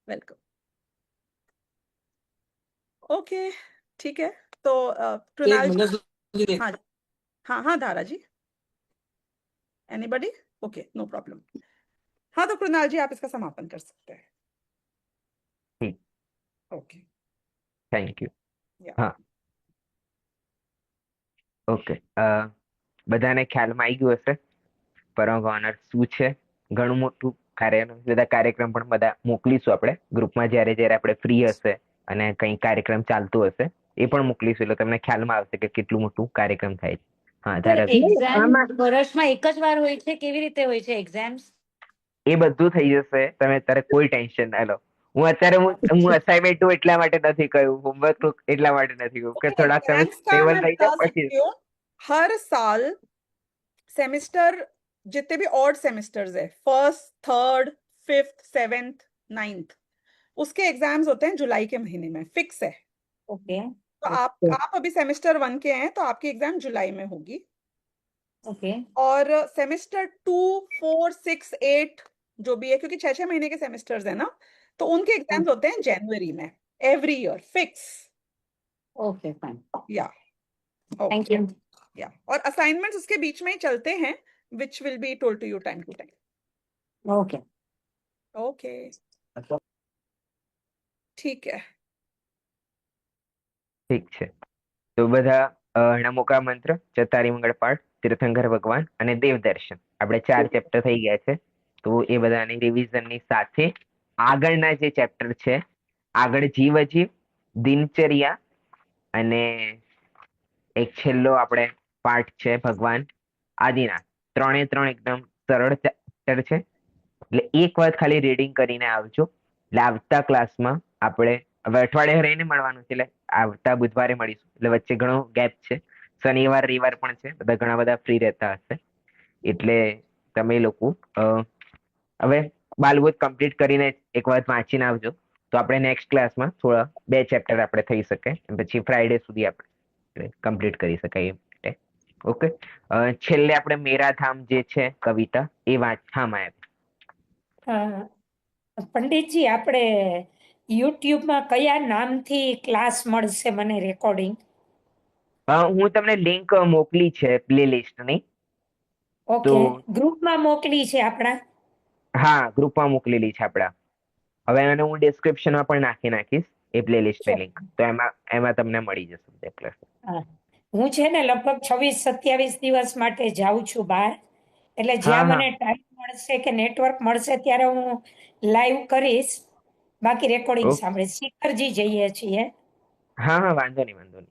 Speaker 12: वेलकम। ओके, ठीक है। तो कृणाल जी, हाँ हाँ हाँ Dhara ji, anybody? Okay, no problem. हाँ तो कृणाल जी आप इसका समापन कर सकते हैं।
Speaker 1: ठीक,
Speaker 12: ओके,
Speaker 1: થેન્ક યુ।
Speaker 12: या
Speaker 1: હા, ઓકે। બધાને ખ્યાલમાં આવી ગયું હશે પરમ ઓનર શું છે। ઘણું મોટું કાર્ય, બધા કાર્યક્રમ પણ બધા મોકલીશું આપણે ગ્રુપમાં, જ્યારે જ્યારે આપણે ફ્રી હશે અને કંઈ કાર્યક્રમ ચાલતું હશે એ પણ મોકલીશું, એટલે તમને ખ્યાલમાં આવશે કે કેટલું મોટું કાર્યક્રમ થાય છે। હા,
Speaker 7: સર
Speaker 1: ધારા
Speaker 7: એક્ઝામ
Speaker 8: આમાં
Speaker 7: વર્ષમાં એક જ વાર હોય છે, કેવી રીતે હોય છે એક્ઝામ્સ?
Speaker 1: એ બધું થઈ જશે, તમે અત્યારે કોઈ ટેન્શન ના લો। હું અસાઇનમેન્ટ એટલા માટે નથી કહ્યું, હોમવર્ક એટલા માટે નથી કહ્યું કે થોડાક તમે
Speaker 12: एग्जाम्स का
Speaker 1: સ્ટેબલ
Speaker 12: मैं
Speaker 1: થઈ
Speaker 12: बता
Speaker 1: જાઓ પછી।
Speaker 12: सकती हूँ, हर साल सेमेस्टर, जितने भी ऑड सेमेस्टर्स है, first, third, fifth, seventh, ninth, उसके एग्जाम्स होते हैं जुलाई के महीने में, फिक्स है।
Speaker 7: ओके
Speaker 12: तो आप अभी सेमेस्टर 1 के हैं तो आपकी एग्जाम जुलाई में होगी।
Speaker 7: ओके
Speaker 12: और सेमेस्टर 2, 4, 6, 8 जो भी है, क्योंकि 6-6 महीने के सेमेस्टर्स है ना, तो उनके एग्जाम्स होते हैं जनवरी में, every year fix.
Speaker 7: Okay fine,
Speaker 12: yeah
Speaker 7: thank you.
Speaker 12: Yeah और असाइनमेंट्स उसके बीच में ही चलते हैं, which will be told to you time to time.
Speaker 7: Okay
Speaker 12: okay, ठीक है।
Speaker 1: ઠીક છે, તો બધા નમોકા મંત્ર, ચતારી મંગળ પાઠ, તીર્થંકર ભગવાન અને દેવદર્શન, આપણે 4 ચેપ્ટર થઈ ગયા છે। તો એ બધાની રિવિઝનની સાથે આગળના જે ચેપ્ટર છે, આગળ જીવ અજીવ, દિનચર્યા અને એક છેલ્લો આપણે પાઠ છે ભગવાન આદિનાથ। ત્રણે ત્રણ એકદમ સરળ ચેપ્ટર છે, એટલે એક વખત ખાલી રીડિંગ કરીને આવજો। એટલે આવતા ક્લાસમાં આપણે હવે અઠવાડિયે રહીને મળવાનું છે, એટલે આવતા બુધવારે મળીશું। એટલે વચ્ચે ઘણો ગેપ છે, શનિવાર રવિવાર પણ છે, બધા ઘણા બધા ફ્રી રહેતા હશે, એટલે તમે લોકો હવે બાલબોધ કમ્પ્લીટ કરીને એક વખત વાંચીને આવજો, તો આપણે નેક્સ્ટ ક્લાસમાં થોડા 2 ચેપ્ટર આપણે થઈ શકે, પછી ફ્રાઈડે સુધી આપણે કમ્પ્લીટ કરી શકાય એ માટે। ઓકે, છેલ્લે આપણે મેરાધામ જે છે કવિતા એ વાંચવામાં આવે।
Speaker 9: પંડિતજી, આપણે યુટ્યુબમાં કયા નામથી ક્લાસ મળશે મને રેકોર્ડિંગ?
Speaker 1: હું તમને લિંક મોકલી છે પ્લેલિસ્ટની,
Speaker 9: ઓકે, ગ્રુપમાં મોકલી છે આપણા?
Speaker 1: હા ગ્રુપમાં મોકલેલી છે આપણા। હવે એને હું ડિસ્ક્રિપ્શનમાં પણ નાખીશ એ પ્લેલિસ્ટની લિંક, તો એમાં તમને મળી જશે બધા ક્લાસ।
Speaker 9: હા, હું છે ને લગભગ 26-27 દિવસ માટે જાઉં છું બહાર, એટલે
Speaker 1: હા
Speaker 9: જ્યાં
Speaker 1: હા
Speaker 9: મને ટાઈમ મળશે કે નેટવર્ક મળશે ત્યારે હું લાઈવ કરીશ, બાકી રેકોર્ડિંગ
Speaker 1: ઓકે.
Speaker 9: સાંભળીશ. શિખરજી જઈએ છીએ.
Speaker 1: હા હા વાંધો નહીં.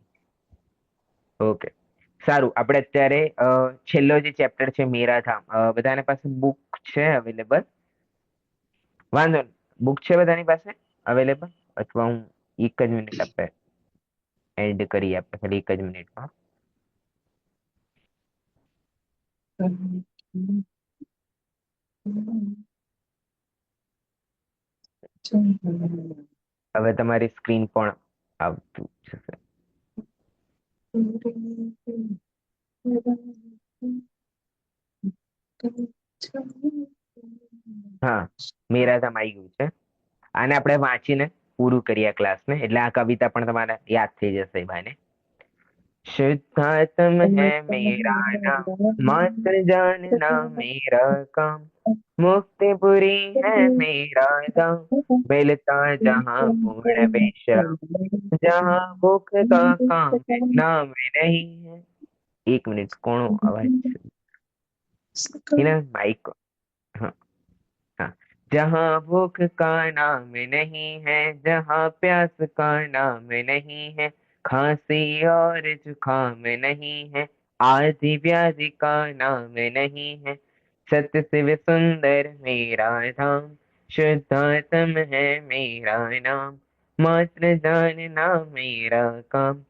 Speaker 1: ઓકે, સારું. આપણે અત્યારે છેલ્લો જે ચેપ્ટર છે મેરાધામ, બધાને પાસે બુક છે અવેલેબલ? વાંધો નહીં, બુક છે બધાની પાસે અવેલેબલ? અથવા હું એક જ મિનિટ આપણે એડ કરી આપણે ખાલી એક જ મિનિટમાં. હવે તમારી સ્ક્રીન પણ આવતું જશે. હા, મેરાધામ આવી ગયું છે. આને આપણે વાંચીને પૂરું કરીએ ક્લાસને, એટલે આ કવિતા પણ તમારે યાદ થઈ જશે ભાઈને. शुद्धात्म है मेरा नाम, मात्र जानना मेरा काम, मुक्तिपुरी है मेरा धाम, मिलता जहाँ पूर्ण विश्राम, जहाँ भूख का काम है नाम नहीं है। एक मिनट, कौन आवाज ना माइक? हाँ हाँ। जहाँ भूख का नाम नहीं है, जहाँ प्यास का नाम नहीं है, खांसी और जुकाम नहीं है, आदि व्याधि का नाम नहीं है, सत्य शिव सुंदर मेरा धाम, शुद्धात्म है मेरा नाम, मात्र जानना मेरा काम,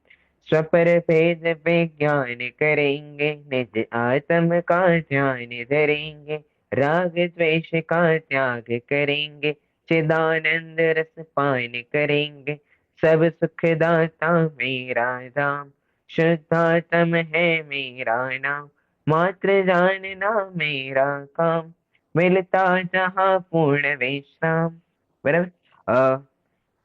Speaker 1: स्वपर भेद विज्ञान करेंगे, निज आत्म का ध्यान धरेंगे, राग द्वेष का त्याग करेंगे, चिदानंद रस पान करेंगे, सब सुख दाता मेरा धाम, शुद्धात्म है मेरा नाम, मात्र जानना मेरा काम, मिलता जहाँ पूर्ण विश्राम. बराबर.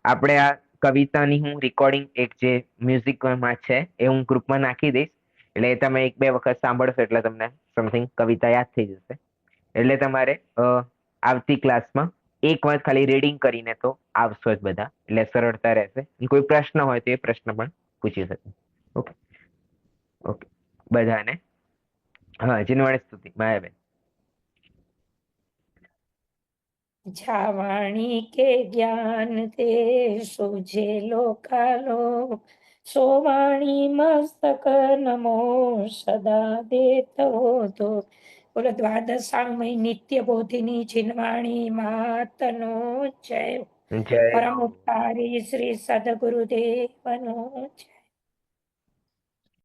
Speaker 1: આપણે આ કવિતાની હું રેકોર્ડિંગ એક જે મ્યુઝિકમાં છે એ હું ગ્રુપમાં નાખી દઈશ, એટલે તમે 1-2 વખત સાંભળશો એટલે તમને સમથિંગ કવિતા યાદ થઈ જશે. એટલે તમારે આવતી ક્લાસમાં એક વાર ખાલી રીડિંગ કરીને તો આવશો જ બધા, એટલે સરળતા રહેશે. કોઈ પ્રશ્ન હોય તો એ પ્રશ્ન પણ પૂછી શકે. ઓકે ઓકે બધાને. હા, જીનવાણી સ્તુતિ માયાબેન.
Speaker 9: જાવાણી કે જ્ઞાન તે સોજે લોકાલોક, સોવાણી મસ્તક નમો સદા દેતો તો. બોલો દ્વાદશાંગમય નિત્ય બોધિની જીનવાણી માતનો જય.
Speaker 1: જય
Speaker 9: પરમ ઉપકારી શ્રી સદગુરુદેવનો જય.